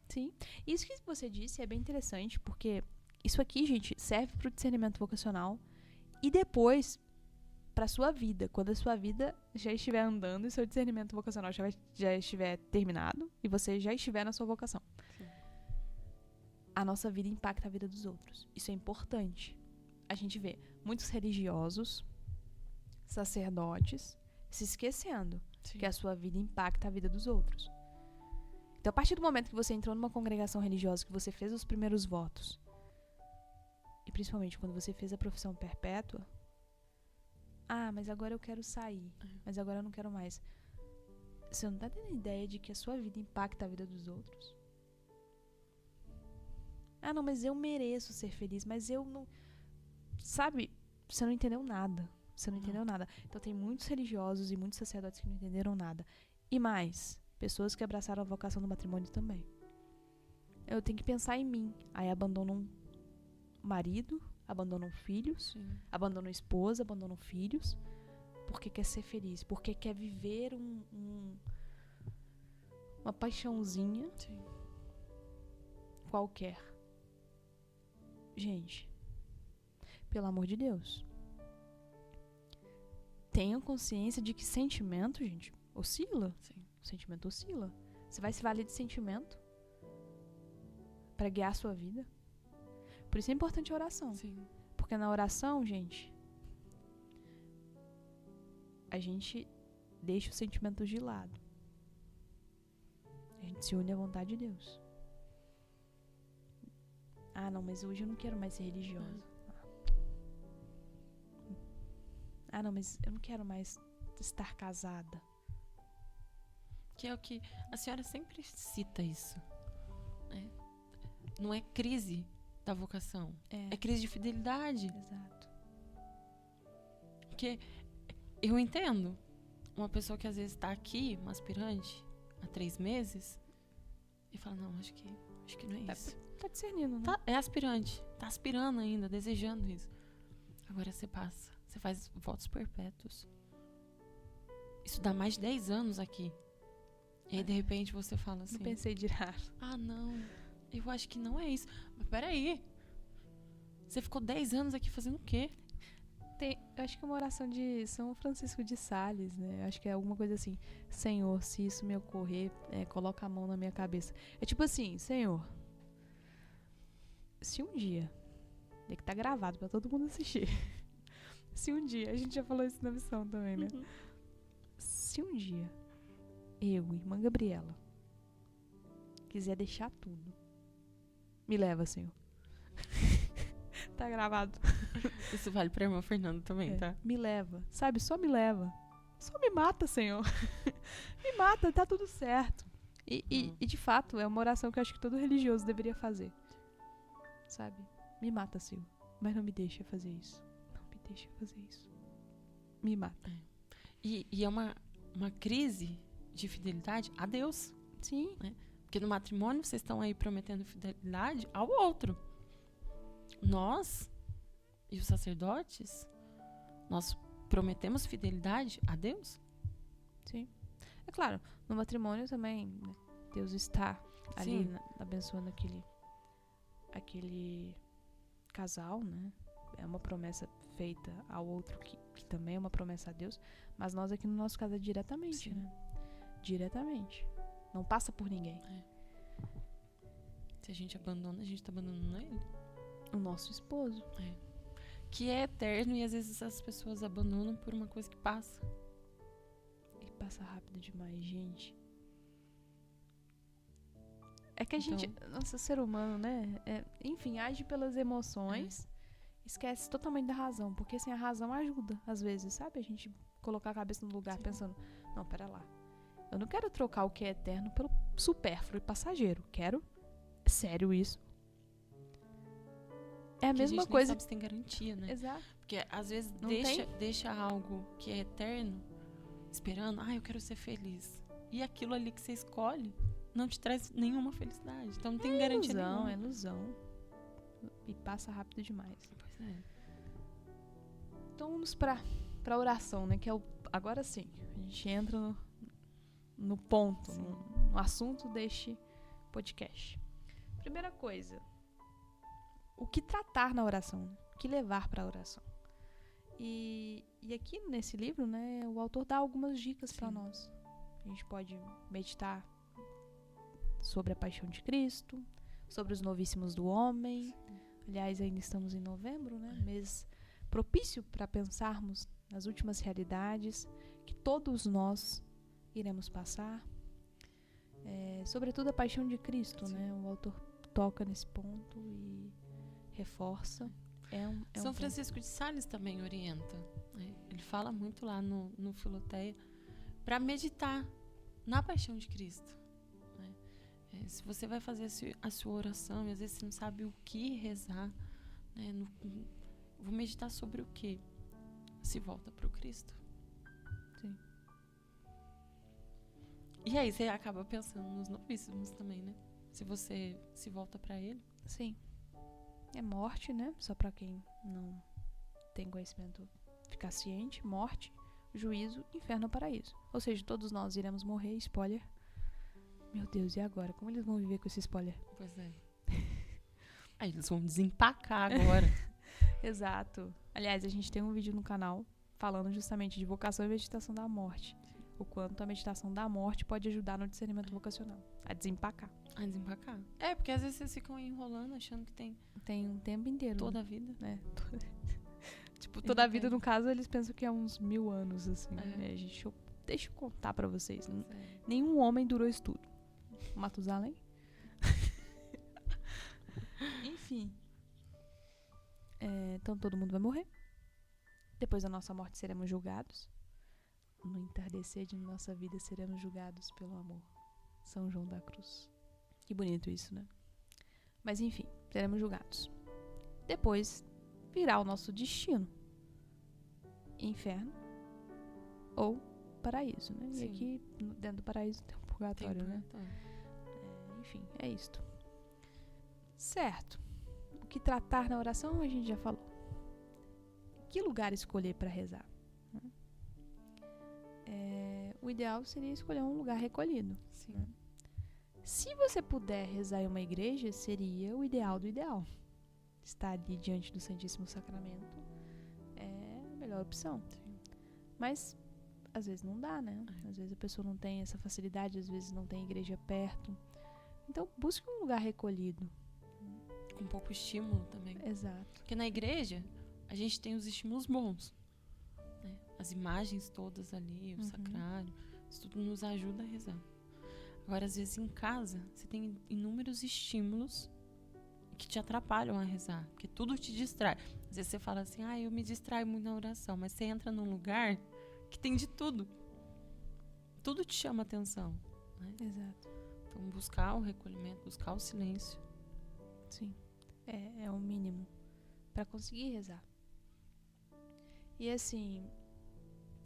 Sim. Isso que você disse é bem interessante, porque isso aqui, gente, serve para o discernimento vocacional e depois para a sua vida. Quando a sua vida já estiver andando e seu discernimento vocacional já estiver terminado e você já estiver na sua vocação. Sim. A nossa vida impacta a vida dos outros. Isso é importante. A gente vê muitos religiosos, sacerdotes, se esquecendo Sim. que a sua vida impacta a vida dos outros. Então, a partir do momento que você entrou numa congregação religiosa, que você fez os primeiros votos, e principalmente quando você fez a profissão perpétua, mas agora eu quero sair, mas agora eu não quero mais. Você não tá tendo ideia de que a sua vida impacta a vida dos outros? Não, mas eu mereço ser feliz, mas eu não... Sabe, você não entendeu nada. Você não entendeu nada. Então tem muitos religiosos e muitos sacerdotes que não entenderam nada. E mais, pessoas que abraçaram a vocação do matrimônio também. Eu tenho que pensar em mim. Aí abandonam marido, abandonam filhos, Sim. abandonam esposa, abandonam filhos, porque quer ser feliz, porque quer viver uma paixãozinha. Sim. Qualquer. Gente, pelo amor de Deus, tenham consciência de que sentimento, gente, oscila. Sim. O sentimento oscila. Você vai se valer de sentimento para guiar a sua vida? Por isso é importante a oração. Sim. Porque na oração, gente, a gente deixa os sentimentos de lado. A gente se une à vontade de Deus. Ah, não, mas hoje eu não quero mais ser religiosa. Ah, não, mas eu não quero mais estar casada. Que é o que a senhora sempre cita isso. Né? Não é crise da vocação. É crise de fidelidade. Exato. Porque eu entendo uma pessoa que às vezes está aqui, uma aspirante, há 3 meses, e fala, não, acho que não é isso. Tá discernindo, né? É aspirante. Tá aspirando ainda, desejando isso. Agora você passa. Você faz votos perpétuos. Isso dá mais de 10 anos aqui. E aí, de repente, você fala assim... Não pensei de ir. Ah, não. Eu acho que não é isso. Mas peraí. Você ficou 10 anos aqui fazendo o quê? Eu acho que é uma oração de São Francisco de Sales, né? Eu acho que é alguma coisa assim. Senhor, se isso me ocorrer, coloca a mão na minha cabeça. É tipo assim, Senhor, se um dia... É que tá gravado pra todo mundo assistir. Se um dia... A gente já falou isso na missão também, né? Uhum. Se um dia eu, irmã Gabriela, quiser deixar tudo, me leva, Senhor. Tá gravado. Isso vale pra irmã Fernanda também, tá? Me leva. Sabe, só me leva. Só me mata, Senhor. Me mata, tá tudo certo. E de fato, é uma oração que eu acho que todo religioso deveria fazer. Sabe? Me mata, Senhor. Mas não me deixa fazer isso. Não me deixa fazer isso. Me mata. E é uma crise de fidelidade a Deus. Sim. Né? Porque no matrimônio vocês estão aí prometendo fidelidade ao outro. Nós e os sacerdotes, nós prometemos fidelidade a Deus? Sim. É claro, no matrimônio também, né, Deus está ali abençoando aquele casal, né? É uma promessa feita ao outro que também é uma promessa a Deus, mas nós aqui no nosso caso é diretamente, né? Diretamente. Não passa por ninguém. Se a gente abandona, a gente tá abandonando ele. O nosso esposo. Que é eterno e às vezes as pessoas abandonam por uma coisa que passa. E passa rápido demais, gente. É que a gente, nosso ser humano, né? Enfim, age pelas emoções, esquece totalmente da razão, porque sem a razão ajuda, às vezes, sabe? A gente colocar a cabeça no lugar pensando, não, pera lá. Eu não quero trocar o que é eterno pelo supérfluo e passageiro. Quero, sério isso. É a mesma coisa. A gente nem sabe se tem garantia, né? Exato. Porque às vezes deixa algo que é eterno esperando, eu quero ser feliz. E aquilo ali que você escolhe não te traz nenhuma felicidade. Então não tem garantia nenhuma. É ilusão. E passa rápido demais. Pois é. Então vamos pra oração, né? Que é agora sim, a gente entra no ponto, no assunto deste podcast. Primeira coisa, o que tratar na oração, né? O que levar para a oração. E aqui nesse livro, né, o autor dá algumas dicas para nós. A gente pode meditar sobre a paixão de Cristo, sobre os novíssimos do homem. Aliás, ainda estamos em novembro, né? Mês propício para pensarmos nas últimas realidades que todos nós iremos passar. Sobretudo a paixão de Cristo, né? O autor toca nesse ponto e reforça. São Francisco de Sales também orienta. Né? Ele fala muito lá no Filoteia para meditar na paixão de Cristo. Né? Se você vai fazer a sua oração e às vezes você não sabe o que rezar, né? Vou meditar sobre o que? Se volta para o Cristo. Sim. E aí você acaba pensando nos novíssimos também, né? Se você se volta para ele. Sim. É morte, né? Só para quem não tem conhecimento, ficar ciente. Morte, juízo, inferno ou paraíso. Ou seja, todos nós iremos morrer, spoiler. Meu Deus, e agora? Como eles vão viver com esse spoiler? Pois é. Aí eles vão desempacar agora. Exato. Aliás, a gente tem um vídeo no canal falando justamente de vocação e meditação da morte. o quanto a meditação da morte pode ajudar no discernimento vocacional, a desempacar. A desempacar. É, porque às vezes vocês ficam enrolando, achando que tem um tempo inteiro. Toda a vida. Né? Tipo, toda a vida, no caso, eles pensam que é uns 1000 anos, assim. Deixa eu contar pra vocês. Nenhum homem durou isso tudo. Matusalém? Enfim. Então todo mundo vai morrer. Depois da nossa morte seremos julgados. No entardecer de nossa vida seremos julgados pelo amor. São João da Cruz. Que bonito isso, né? Mas enfim, seremos julgados. Depois virá o nosso destino. Inferno ou paraíso, né? Sim. E aqui, dentro do paraíso, tem um purgatório, né? Enfim, é isto. Certo. O que tratar na oração, a gente já falou. Que lugar escolher para rezar? O ideal seria escolher um lugar recolhido. Sim. Né? Se você puder rezar em uma igreja, seria o ideal do ideal. Estar ali diante do Santíssimo Sacramento é a melhor opção. Sim. Mas às vezes não dá, né? Às vezes a pessoa não tem essa facilidade, às vezes não tem igreja perto. Então busque um lugar recolhido. Com pouco estímulo também. Exato. Porque na igreja, a gente tem os estímulos bons. Né? As imagens todas ali, o sacrário, isso tudo nos ajuda a rezar. Agora, às vezes, em casa, você tem inúmeros estímulos que te atrapalham a rezar, porque tudo te distrai. Às vezes você fala assim, eu me distraio muito na oração, mas você entra num lugar que tem de tudo. Tudo te chama atenção. Né? Exato. Então, buscar o recolhimento, buscar o silêncio. Sim. É o mínimo para conseguir rezar. E assim,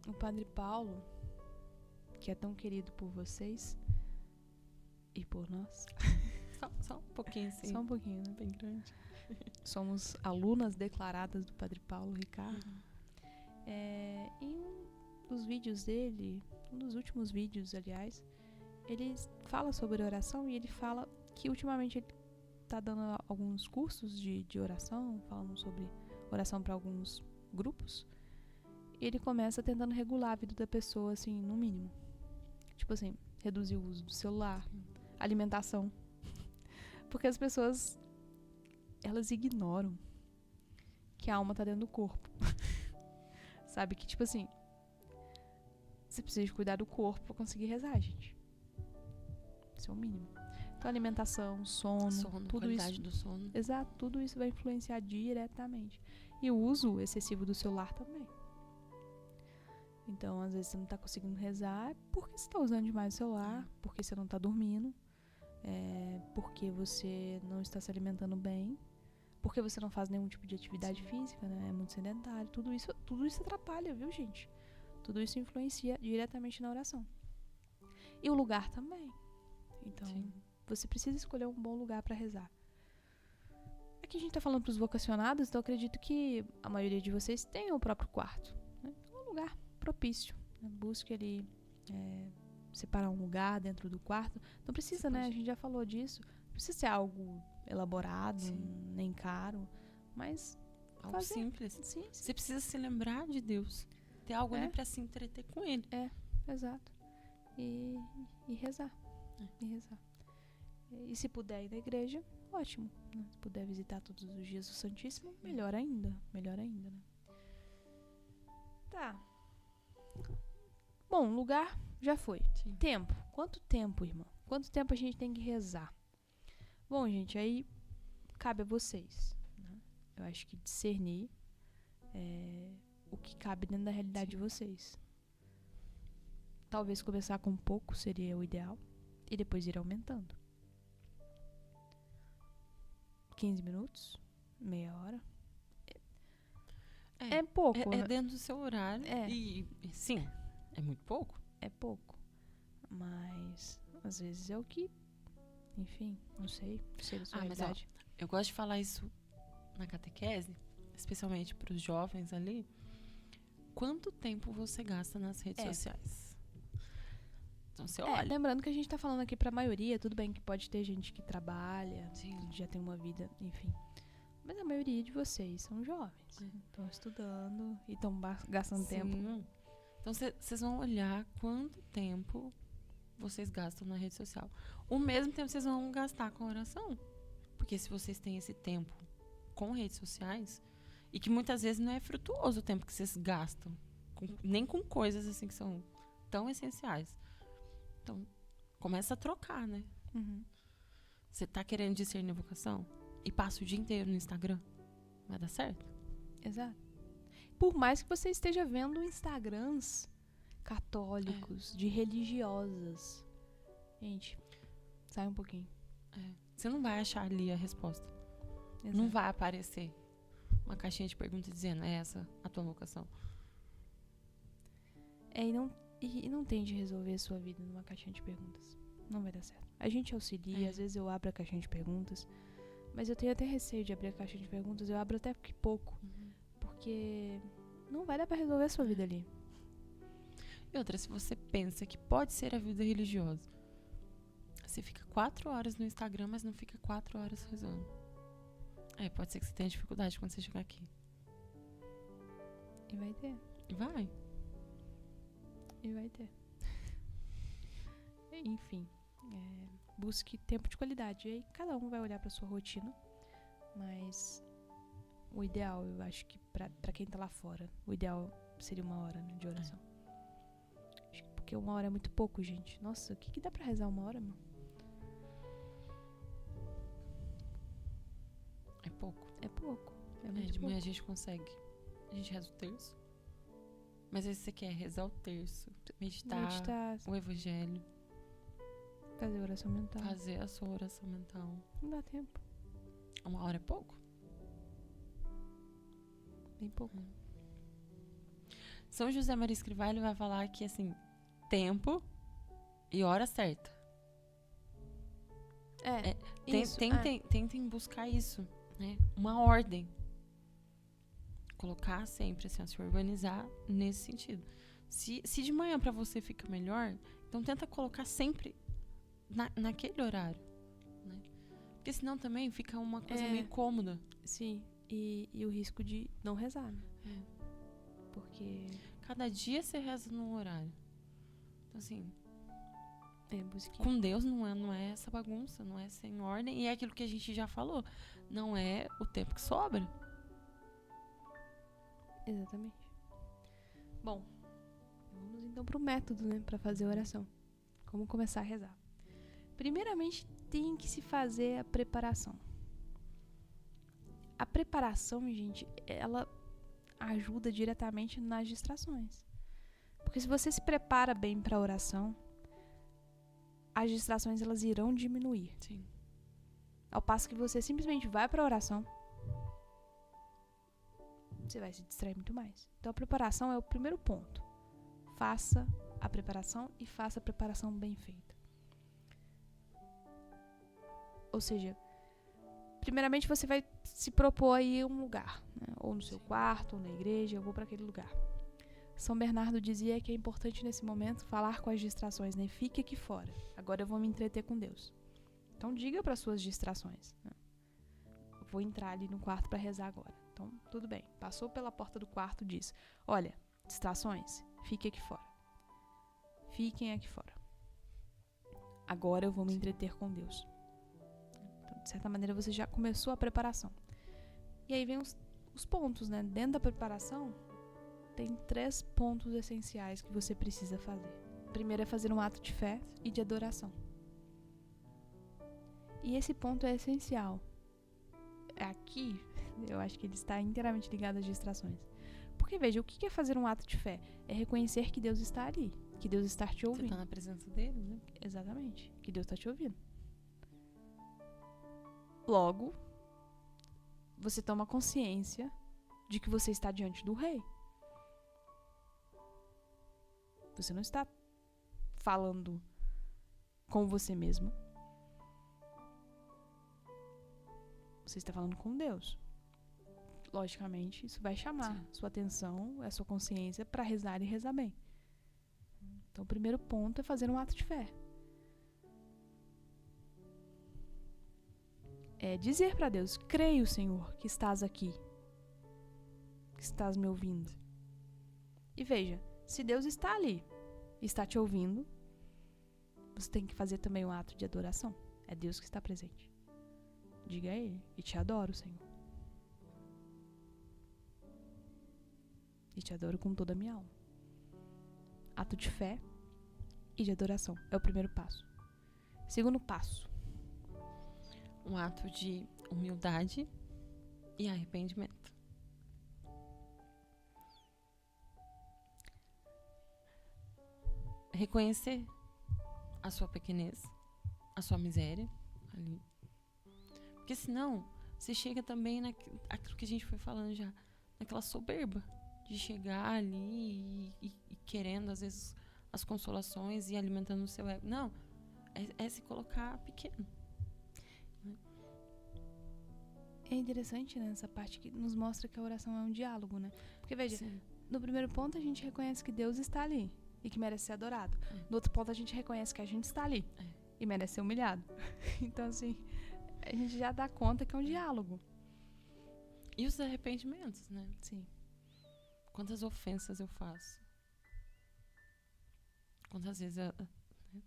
o Padre Paulo, que é tão querido por vocês e por nós. Só um pouquinho, assim. Só um pouquinho, né? Bem grande. Somos alunas declaradas do Padre Paulo Ricardo. Em um dos vídeos dele, um dos últimos vídeos, aliás, ele fala sobre oração e ele fala que ultimamente ele tá dando alguns cursos de oração, falando sobre oração para alguns grupos. E ele começa tentando regular a vida da pessoa, assim, no mínimo. Tipo assim, reduzir o uso do celular, alimentação. Porque as pessoas, elas ignoram que a alma tá dentro do corpo. Sabe? Que, tipo assim, você precisa de cuidar do corpo pra conseguir rezar, gente. Isso é o mínimo. Então, alimentação, sono, tudo qualidade isso. do sono. Exato, tudo isso vai influenciar diretamente. E o uso excessivo do celular também. Então, às vezes você não tá conseguindo rezar porque você tá usando demais o celular, porque você não tá dormindo, porque você não está se alimentando bem, porque você não faz nenhum tipo de atividade física, né? É muito sedentário. Tudo isso atrapalha, viu, gente? Tudo isso influencia diretamente na oração. E o lugar também. Então, você precisa escolher um bom lugar para rezar. Aqui a gente tá falando pros vocacionados, então eu acredito que a maioria de vocês tenha o próprio quarto. Né? Um lugar propício. Né? Busque ali separar um lugar dentro do quarto. Não precisa, né? A gente já falou disso. Não precisa ser algo elaborado, nem caro, mas algo simples. Sim. Você precisa se lembrar de Deus. Ter algo ali pra se entreter com Ele. Exato. E rezar. E rezar. E se puder ir na igreja, ótimo. Né? Se puder visitar todos os dias o Santíssimo, melhor ainda. Melhor ainda, né? Tá. Bom, lugar já foi. Sim. Tempo. Quanto tempo, irmão? Quanto tempo a gente tem que rezar? Bom, gente, aí cabe a vocês. Né? Eu acho que discernir o que cabe dentro da realidade de vocês. Talvez começar com pouco seria o ideal. E depois ir aumentando. 15 minutos? Meia hora? É pouco. É dentro do seu horário. É. E, sim, é muito pouco. É pouco. Mas, às vezes é o que... Enfim, não sei da sua realidade. Mas, eu gosto de falar isso na catequese, especialmente para os jovens ali. Quanto tempo você gasta nas redes sociais? Então você olha. Lembrando que a gente tá falando aqui pra maioria, tudo bem que pode ter gente que trabalha, Sim. já tem uma vida, enfim. Mas a maioria de vocês são jovens. Estão estudando e estão gastando tempo Então, vocês vão olhar quanto tempo vocês gastam na rede social. O mesmo tempo vocês vão gastar com a oração. Porque se vocês têm esse tempo com redes sociais, e que muitas vezes não é frutuoso o tempo que vocês gastam, nem com coisas assim que são tão essenciais. Então, começa a trocar, né? Você tá querendo discernir vocação? E passa o dia inteiro no Instagram? Vai dar certo? Exato. Por mais que você esteja vendo Instagrams católicos, de religiosas. Gente, sai um pouquinho. Você não vai achar ali a resposta. Exato. Não vai aparecer uma caixinha de perguntas dizendo, é essa a tua vocação? E não tente resolver a sua vida numa caixinha de perguntas. Não vai dar certo. A gente auxilia, às vezes eu abro a caixinha de perguntas, mas eu tenho até receio de abrir a caixinha de perguntas, eu abro até pouco. Porque não vai dar pra resolver a sua vida ali. E outra, se você pensa que pode ser a vida religiosa, você fica 4 horas no Instagram, mas não fica 4 horas rezando. Pode ser que você tenha dificuldade quando você chegar aqui. E vai ter. Vai. E vai ter. Enfim, busque tempo de qualidade. E aí cada um vai olhar pra sua rotina, mas o ideal, eu acho que pra quem tá lá fora, o ideal seria 1 hora, né, de oração. Porque 1 hora é muito pouco, gente. Nossa, o que dá pra rezar 1 hora, mano? É pouco. É pouco. É muito De manhã a pouco. gente consegue. A gente reza o terço. Mas aí você quer rezar o terço, meditar o evangelho, fazer oração mental. fazer a sua oração mental. Não dá tempo. 1 hora é pouco? Bem pouco. São José Maria Escrivá, ele vai falar que, assim, tempo e hora certa. Isso. Tentem buscar isso, né? Uma ordem. Colocar sempre, assim, se organizar nesse sentido. Se de manhã pra você fica melhor, então tenta colocar sempre naquele horário, né? Porque senão também fica uma coisa meio cômoda. Sim, e o risco de não rezar, né? Porque cada dia você reza num horário. Então, assim, busque. com Deus não é essa bagunça, não é sem ordem. E é aquilo que a gente já falou. Não é o tempo que sobra. Exatamente. Bom, vamos então pro método, né? Pra fazer a oração. Como começar a rezar. Primeiramente, tem que se fazer a preparação. A preparação, gente, ela ajuda diretamente nas distrações. Porque se você se prepara bem para a oração, as distrações elas irão diminuir. Sim. Ao passo que você simplesmente vai para a oração, você vai se distrair muito mais. Então a preparação é o primeiro ponto. Faça a preparação e faça a preparação bem feita. Ou seja, primeiramente você vai se propor a ir a um lugar, né? Ou no seu quarto, ou na igreja, eu vou para aquele lugar. São Bernardo dizia que é importante nesse momento falar com as distrações, né? Fique aqui fora. Agora eu vou me entreter com Deus. Então diga para suas distrações, né? Eu vou entrar ali no quarto para rezar agora. Então, tudo bem. Passou pela porta do quarto, diz: olha, distrações, fique aqui fora. Fiquem aqui fora. Agora eu vou me entreter com Deus. Então, de certa maneira, você já começou a preparação. E aí vem os pontos, né? Dentro da preparação, tem 3 pontos essenciais que você precisa fazer. Primeiro é fazer um ato de fé e de adoração. E esse ponto é essencial. Aqui, eu acho que ele está inteiramente ligado às distrações. Porque, veja, o que é fazer um ato de fé? É reconhecer que Deus está ali, que Deus está te ouvindo. Você está na presença dele, né? Exatamente, que Deus está te ouvindo. Logo, você toma consciência de que você está diante do Rei. Você não está falando com você mesmo. Você está falando com Deus. Logicamente, isso vai chamar sua atenção, a sua consciência para rezar e rezar bem. Então, o primeiro ponto é fazer um ato de fé. É dizer para Deus: creio, Senhor, que estás aqui, que estás me ouvindo. E veja, Se Deus está ali, está te ouvindo, você tem que fazer também um ato de adoração. É Deus que está presente. Diga a Ele, e te adoro, Senhor. E te adoro com toda a minha alma. Ato de fé e de adoração. É o primeiro passo. Segundo passo. Um ato de humildade e arrependimento. Reconhecer a sua pequenez, a sua miséria ali. Porque senão, você chega também naquilo que a gente foi falando já, naquela soberba de chegar ali e querendo, às vezes, as consolações e alimentando o seu ego. Não, é se colocar pequeno. É interessante, né, essa parte que nos mostra que a oração é um diálogo, né? Porque, veja, Sim. no primeiro ponto a gente reconhece que Deus está ali e que merece ser adorado. No outro ponto a gente reconhece que a gente está ali e merece ser humilhado. Então, assim, a gente já dá conta que é um diálogo. E os arrependimentos, né? Sim. Quantas ofensas eu faço? Quantas vezes,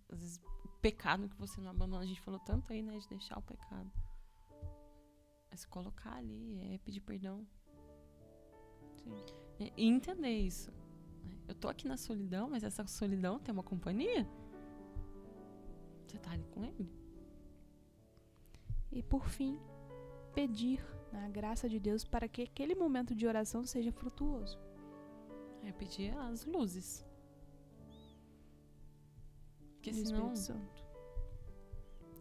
às vezes, o pecado que você não abandona, a gente falou tanto aí, né, de deixar o pecado. É se colocar ali, é pedir perdão. Sim. E entender isso. Eu tô aqui na solidão, mas essa solidão tem uma companhia? Você tá ali com ele? E, por fim, pedir a graça de Deus para que aquele momento de oração seja frutuoso. É pedir as luzes. Porque do senão Espírito Santo.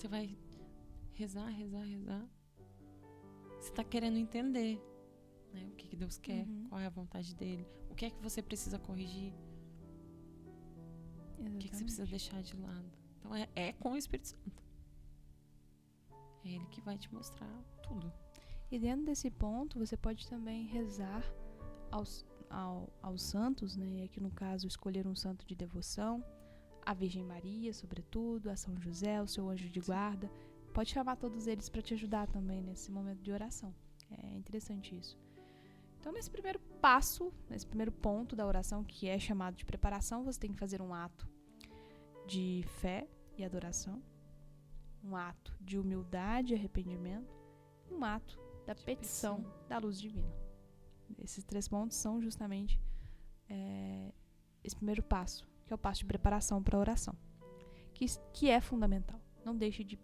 você vai rezar. Você tá querendo entender, né, o que Deus quer, qual é a vontade dele, o que é que você precisa corrigir, Exatamente. o que é que você precisa deixar de lado. Então é com o Espírito Santo. É ele que vai te mostrar tudo. E dentro desse ponto, você pode também rezar aos santos, né? E aqui no caso, escolher um santo de devoção, a Virgem Maria, sobretudo, a São José, o seu anjo de guarda. Pode chamar todos eles para te ajudar também nesse momento de oração. É interessante isso. Então, nesse primeiro passo, nesse primeiro ponto da oração, que é chamado de preparação, você tem que fazer um ato de fé e adoração, um ato de humildade e arrependimento, e um ato da petição da luz divina. Esses 3 pontos são justamente esse primeiro passo, que é o passo de preparação para a oração, que é fundamental. Não deixe de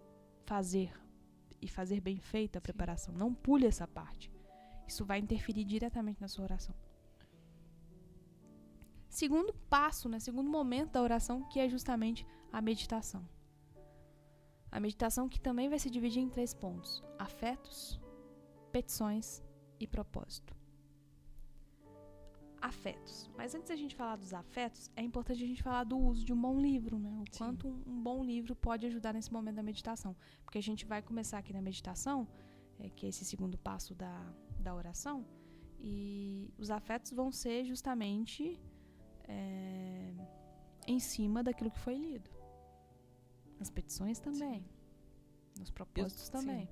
fazer bem feita a preparação. Não pule essa parte. Isso vai interferir diretamente na sua oração. Segundo passo, né, segundo momento da oração, que é justamente a meditação. A meditação que também vai se dividir em 3 pontos: afetos, petições e propósito. Afetos. Mas antes da gente falar dos afetos, é importante a gente falar do uso de um bom livro, né? O quanto um bom livro pode ajudar nesse momento da meditação. Porque a gente vai começar aqui na meditação, que é esse segundo passo da oração, e os afetos vão ser justamente em cima daquilo que foi lido. As petições também. Nos propósitos também.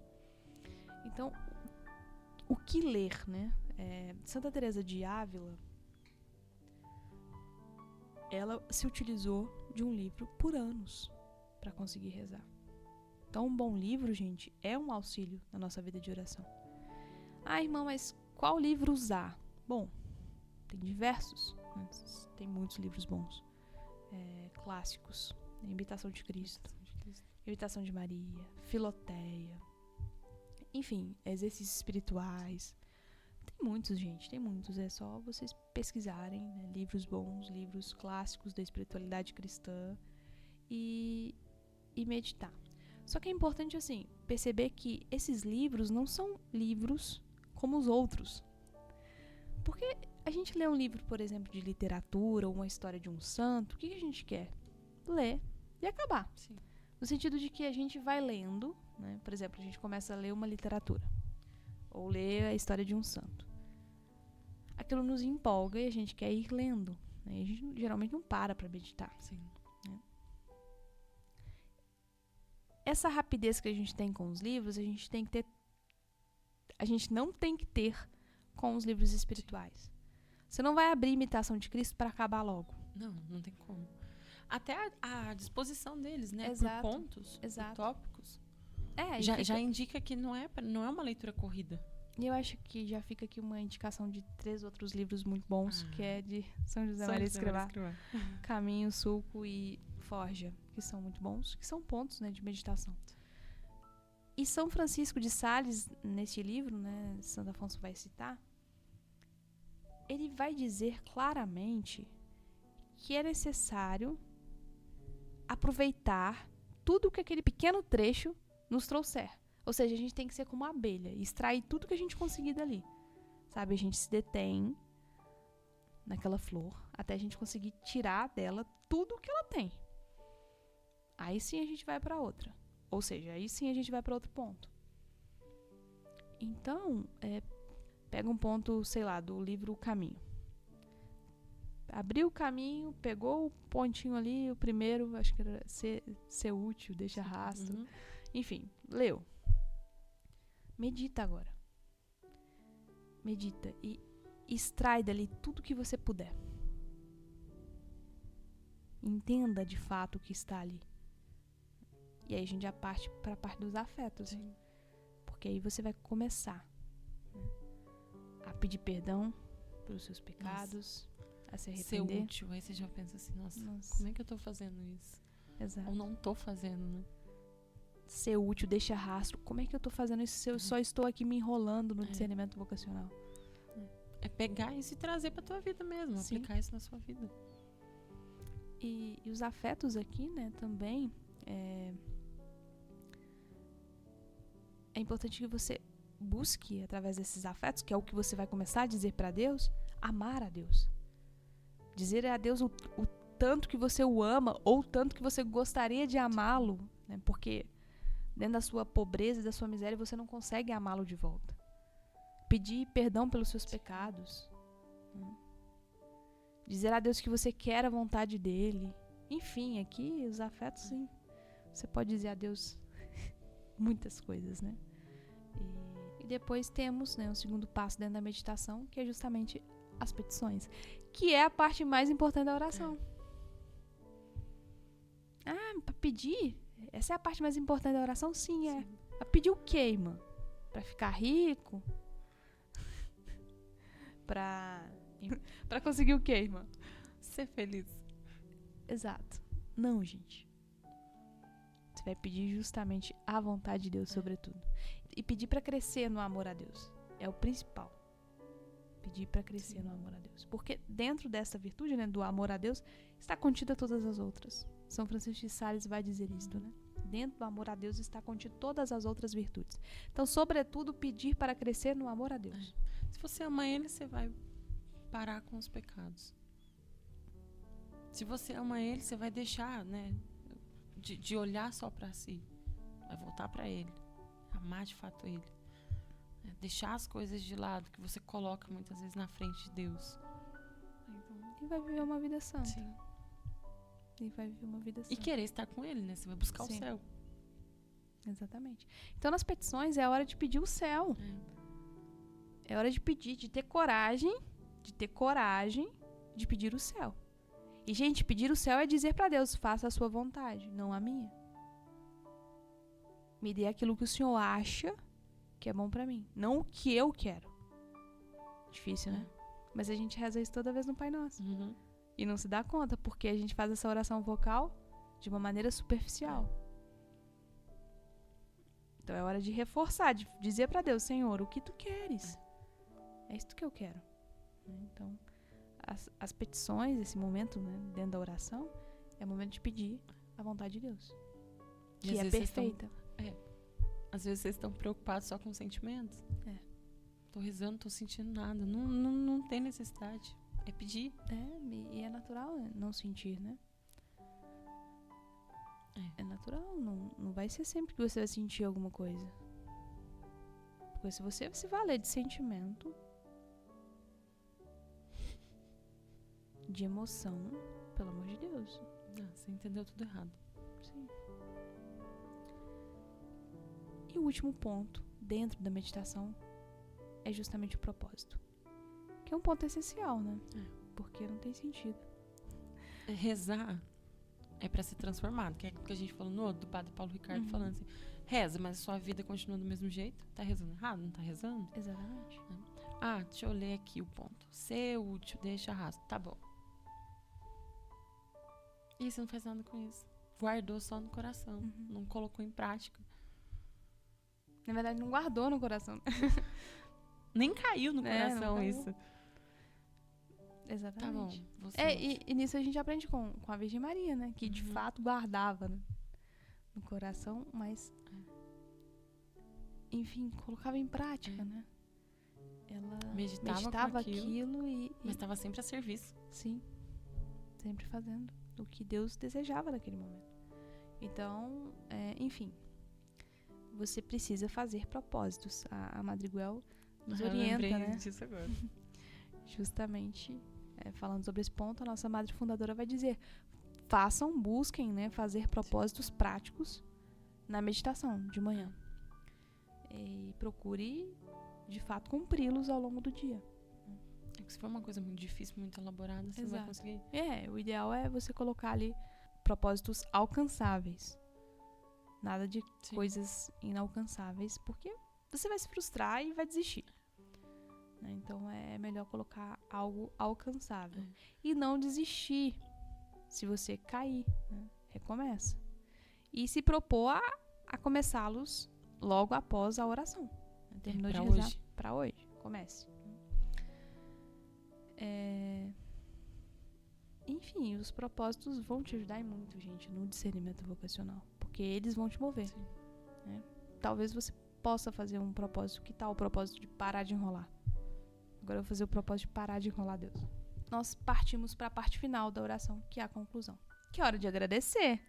Então, o que ler, né? Santa Teresa de Ávila, ela se utilizou de um livro por anos para conseguir rezar. Então, um bom livro, gente, é um auxílio na nossa vida de oração. Ah, irmã, mas qual livro usar? Bom, tem diversos, né? Tem muitos livros bons, clássicos. Imitação de Cristo, Imitação de Maria, Filoteia, enfim, exercícios espirituais. Tem muitos, gente, tem muitos. É só vocês pesquisarem, né, livros bons, livros clássicos da espiritualidade cristã e meditar. Só que é importante, assim, perceber que esses livros não são livros como os outros. Porque a gente lê um livro, por exemplo, de literatura ou uma história de um santo, o que a gente quer? Ler e acabar. Sim. No sentido de que a gente vai lendo, né? Por exemplo, a gente começa a ler uma literatura ou ler a história de um santo. Aquilo nos empolga e a gente quer ir lendo, né? E a gente geralmente não para meditar. Sim. Né? Essa rapidez que a gente tem com os livros, a gente não tem que ter com os livros espirituais. Você não vai abrir Imitação de Cristo para acabar logo. Não tem como. Até a disposição deles, né? Exato, por pontos, exato. por tópicos. Já Indica que não é uma leitura corrida. E eu acho que já fica aqui uma indicação de 3 outros livros muito bons, que é de São José Maria Escrivá, Caminho, Sulco e Forja, que são muito bons, que são pontos, né, de meditação. E São Francisco de Sales, nesse livro, né, Santo Afonso vai citar, ele vai dizer claramente que é necessário aproveitar tudo que aquele pequeno trecho nos trouxer. Ou seja, a gente tem que ser como uma abelha e extrair tudo que a gente conseguir dali. Sabe? A gente se detém naquela flor até a gente conseguir tirar dela tudo que ela tem. Aí sim a gente vai para outra. Ou seja, aí sim a gente vai para outro ponto. Então, pega um ponto, sei lá, do livro O Caminho. Abriu o caminho, pegou o pontinho ali, o primeiro, acho que era ser útil, deixa rastro. Uhum. Enfim, leu. Medita agora. Medita e extrai dali tudo que você puder. Entenda de fato o que está ali. E aí a gente já parte para a parte dos afetos. Sim. Porque aí você vai começar, né, a pedir perdão pelos seus pecados, a se arrepender. Ser útil. Aí você já pensa assim, nossa, Nossa. como é que eu tô fazendo isso? Exato. Ou não tô fazendo, né? Ser útil, deixa rastro. Como é que eu tô fazendo isso se eu só estou aqui me enrolando no discernimento vocacional? É pegar isso e trazer pra tua vida mesmo. Sim. Aplicar isso na sua vida. E os afetos aqui, né, também, é importante que você busque, através desses afetos, que é o que você vai começar a dizer pra Deus, amar a Deus. Dizer a Deus o tanto que você o ama, ou o tanto que você gostaria de amá-lo, né, porque dentro da sua pobreza e da sua miséria, você não consegue amá-lo de volta. Pedir perdão pelos seus pecados. Né? Dizer a Deus que você quer a vontade dele. Enfim, aqui os afetos, sim. Você pode dizer a Deus muitas coisas, né? E depois temos, né, o segundo passo dentro da meditação, que é justamente as petições. Que é a parte mais importante da oração. Pra pedir? Essa é a parte mais importante da oração? Sim, é. Pra pedir o quê, irmã? Pra ficar rico? Pra conseguir o quê, irmã? Ser feliz. Exato. Não, gente. Você vai pedir justamente a vontade de Deus, sobretudo. E pedir pra crescer no amor a Deus. É o principal. Pedir pra crescer no amor a Deus. Porque dentro dessa virtude, né, do amor a Deus, está contida todas as outras. São Francisco de Sales vai dizer isto, né? Dentro do amor a Deus está contido todas as outras virtudes. Então, sobretudo, pedir para crescer no amor a Deus. Se você ama Ele, você vai parar com os pecados. Se você ama Ele, você vai deixar, né, de olhar só para si. Vai voltar para Ele. Amar de fato Ele. Deixar as coisas de lado que você coloca muitas vezes na frente de Deus. Então, E vai viver uma vida santa. sim. E vai viver uma vida santa. E querer estar com Ele, né? Você vai buscar o céu. Exatamente. Então, nas petições, é hora de pedir o céu. É hora de pedir, de ter coragem de pedir o céu. E, gente, pedir o céu é dizer pra Deus, faça a sua vontade, não a minha. Me dê aquilo que o Senhor acha que é bom pra mim, não o que eu quero. Difícil, né? Mas a gente reza isso toda vez no Pai Nosso. Uhum. E não se dá conta, porque a gente faz essa oração vocal de uma maneira superficial. Então é hora de reforçar, de dizer pra Deus, Senhor, o que tu queres? É isso que eu quero. Então, as petições, esse momento, né, dentro da oração, é o momento de pedir a vontade de Deus. E Que é perfeita. Às vezes vocês estão preocupados só com sentimentos. Tô rezando, não tô sentindo nada. Não tem necessidade. É pedir. E é natural, né, não sentir, né? É natural, não vai ser sempre que você vai sentir alguma coisa. Porque se você se valer de sentimento, de emoção, pelo amor de Deus. Você entendeu tudo errado. Sim. E o último ponto, dentro da meditação, é justamente o propósito. Que é um ponto essencial, né? Porque não tem sentido. Rezar é pra ser transformado, que é o que a gente falou no outro, do padre Paulo Ricardo, falando assim, reza, mas a sua vida continua do mesmo jeito, tá rezando errado, não tá rezando? Exatamente. Deixa eu ler aqui o ponto. Ser útil, deixa rastro, tá bom. E você não faz nada com isso. Guardou só no coração, não colocou em prática. Na verdade, não guardou no coração. Nem caiu no coração não caiu. isso. Exatamente. Tá bom. E nisso a gente aprende com a Virgem Maria, né? Que de fato guardava, né? No coração, mas enfim, colocava em prática, né? Ela meditava aquilo mas estava sempre a serviço. Sim, sempre fazendo o que Deus desejava naquele momento. Então, enfim, você precisa fazer propósitos. A Madriguel nos orienta, né? Disso agora. Justamente falando sobre esse ponto, a nossa madre fundadora vai dizer: busquem, né, fazer propósitos práticos na meditação de manhã. E procure, de fato, cumpri-los ao longo do dia. Se for uma coisa muito difícil, muito elaborada, você não vai conseguir. O ideal é você colocar ali propósitos alcançáveis. Nada de coisas inalcançáveis, porque você vai se frustrar e vai desistir. Então é melhor colocar algo alcançável. E não desistir. Se você cair, né? Recomeça. E se propor a começá-los logo após a oração. Terminou de rezar para hoje. Comece. Enfim, os propósitos vão te ajudar muito, gente, no discernimento vocacional. Porque eles vão te mover. Né? Talvez você possa fazer um propósito. Que tal o propósito de parar de enrolar? Agora eu vou fazer o propósito de parar de enrolar Deus. Nós partimos para a parte final da oração, que é a conclusão. Que é hora de agradecer.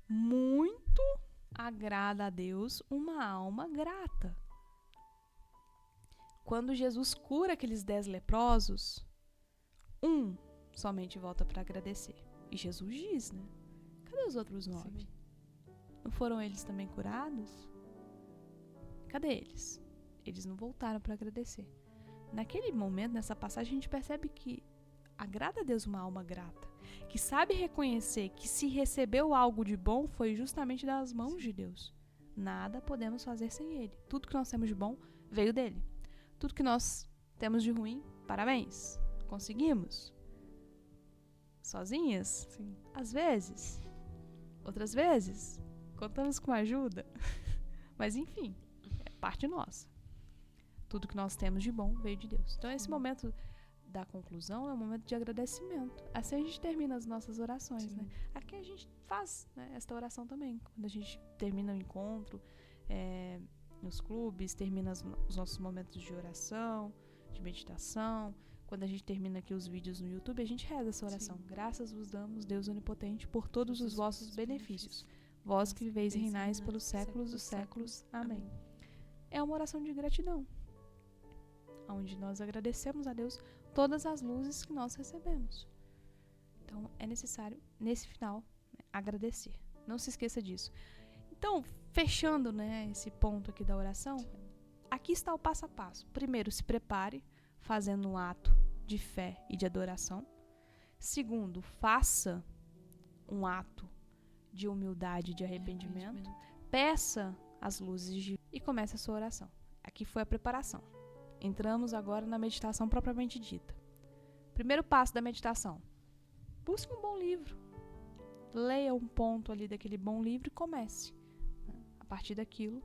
Muito agrada a Deus uma alma grata. Quando Jesus cura aqueles 10 leprosos, somente volta para agradecer. E Jesus diz, né? Cadê os outros 9? Não foram eles também curados? Cadê eles? Eles não voltaram para agradecer. Naquele momento, nessa passagem, a gente percebe que agrada a Deus uma alma grata, que sabe reconhecer que se recebeu algo de bom foi justamente das mãos de Deus. Nada podemos fazer sem Ele. Tudo que nós temos de bom veio dele. Tudo que nós temos de ruim, parabéns, conseguimos. Sozinhas? Sim. Às vezes. Outras vezes, contamos com ajuda. Mas enfim, é parte nossa. Tudo que nós temos de bom veio de Deus. Então, esse momento da conclusão é um momento de agradecimento. Assim a gente termina as nossas orações, né? Aqui a gente faz, né, esta oração também. Quando a gente termina o encontro, nos clubes, termina os nossos momentos de oração, de meditação. Quando a gente termina aqui os vídeos no YouTube, a gente reza essa oração. Graças vos damos, Deus onipotente, por todos os vossos benefícios. Vós que viveis e reinais pelos séculos dos séculos. Amém. É uma oração de gratidão, onde nós agradecemos a Deus todas as luzes que nós recebemos. Então, é necessário, nesse final, agradecer. Não se esqueça disso. Então, fechando, né, esse ponto aqui da oração, aqui está o passo a passo. Primeiro, se prepare, fazendo um ato de fé e de adoração. Segundo, faça um ato de humildade e de arrependimento. Peça as luzes e comece a sua oração. Aqui foi a preparação. Entramos agora na meditação propriamente dita. Primeiro passo da meditação. Busque um bom livro. Leia um ponto ali daquele bom livro e comece, né, a partir daquilo,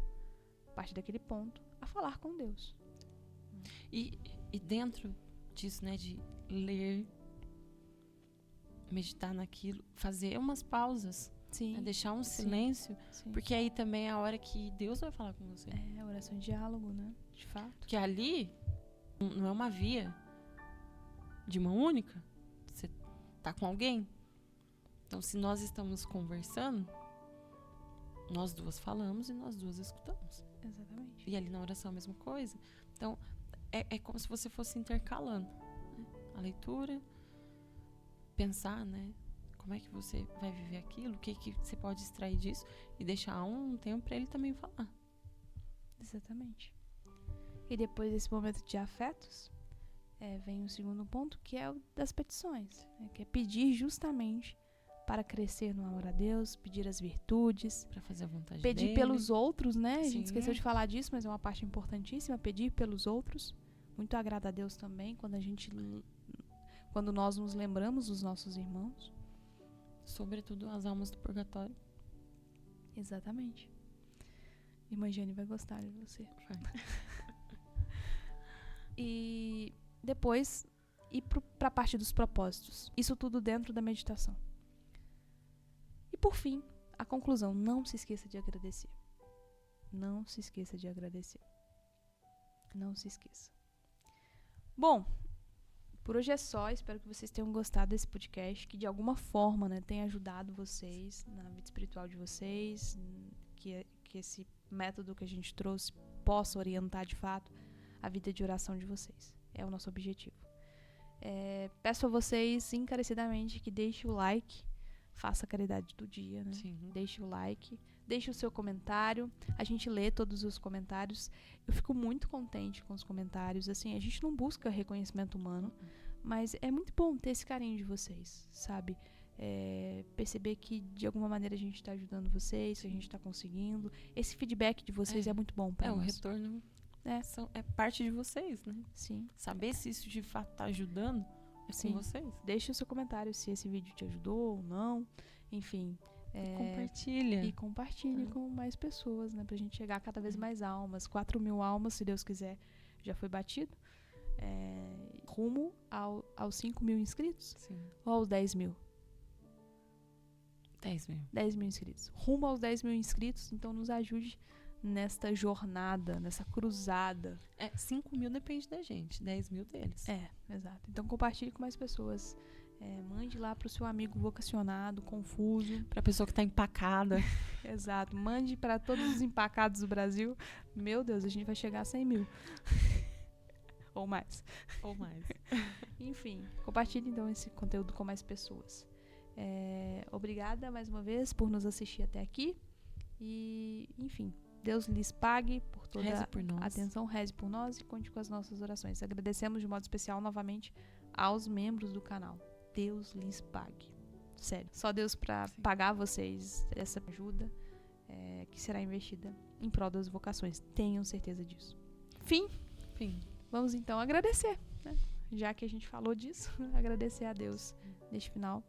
a partir daquele ponto, a falar com Deus. E dentro disso, né, de ler, meditar naquilo, fazer umas pausas. Sim. Né, deixar um silêncio. Sim. Porque aí também é a hora que Deus vai falar com você. É oração de diálogo, né? De fato. Porque ali não é uma via de mão única. Você tá com alguém. Então, se nós estamos conversando, nós duas falamos e nós duas escutamos. Exatamente. E ali na oração a mesma coisa. Então, é como se você fosse intercalando, né? A leitura, pensar, né? Como é que você vai viver aquilo? O que você pode extrair disso? E deixar um tempo para ele também falar. Exatamente. E depois desse momento de afetos, vem o segundo ponto, que é o das petições, né? Que é pedir justamente para crescer no amor a Deus, pedir as virtudes, Para fazer a vontade pedir dele. pelos outros, né? A Sim. gente esqueceu de falar disso, mas é uma parte importantíssima, pedir pelos outros. Muito agrada a Deus também quando nós nos lembramos dos nossos irmãos. Sobretudo as almas do purgatório. Exatamente. Irmã Jane vai gostar de você. E depois ir para a parte dos propósitos. Isso tudo dentro da meditação. E por fim, a conclusão. Não se esqueça de agradecer. Não se esqueça de agradecer. Não se esqueça. Bom, por hoje é só. Espero que vocês tenham gostado desse podcast, que de alguma forma, né, tenha ajudado vocês na vida espiritual de vocês, que esse método que a gente trouxe possa orientar de fato a vida de oração de vocês. É o nosso objetivo. Peço a vocês encarecidamente que deixem o like, faça a caridade do dia, né? Sim. Deixe o like, deixe o seu comentário. A gente lê todos os comentários. Eu fico muito contente com os comentários. Assim, a gente não busca reconhecimento humano, mas é muito bom ter esse carinho de vocês, sabe? Perceber que de alguma maneira a gente está ajudando vocês, que a gente está conseguindo. Esse feedback de vocês é muito bom para nós. O retorno é parte de vocês, né? Sim. Saber se isso de fato está ajudando com vocês. Deixe o seu comentário se esse vídeo te ajudou ou não. Enfim. Compartilha. E compartilhe com mais pessoas, né? Pra gente chegar a cada vez mais almas. 4.000 almas, se Deus quiser, já foi batido. Rumo aos 5.000 inscritos? Sim. Ou aos 10.000? 10.000. 10.000 inscritos. Rumo aos 10.000 inscritos, então nos ajude nesta jornada, nessa cruzada. 5.000 depende da gente, 10.000 deles. Exato. Então compartilhe com mais pessoas. Mande lá pro seu amigo vocacionado, confuso. Pra pessoa que tá empacada. Exato. Mande para todos os empacados do Brasil. Meu Deus, a gente vai chegar a 100.000. Ou mais. Enfim, compartilhe então esse conteúdo com mais pessoas. Obrigada mais uma vez por nos assistir até aqui. E, enfim, Deus lhes pague por toda a atenção, reze por nós e conte com as nossas orações. Agradecemos de modo especial novamente aos membros do canal. Deus lhes pague. Sério. Só Deus para pagar vocês essa ajuda que será investida em prol das vocações. Tenham certeza disso. Fim. Vamos então agradecer, né? Já que a gente falou disso, agradecer a Deus neste final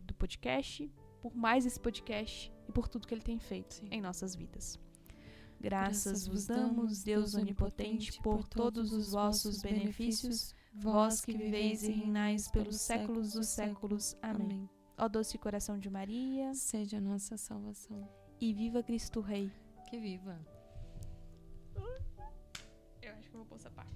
do podcast, por mais esse podcast e por tudo que Ele tem feito em nossas vidas. Graças vos damos, Deus onipotente, por todos os vossos benefícios, vós que viveis e reinais pelos séculos dos séculos. Amém. Ó doce coração de Maria, seja a nossa salvação. E viva Cristo Rei. Que viva! Eu acho que eu vou pôr essa parte.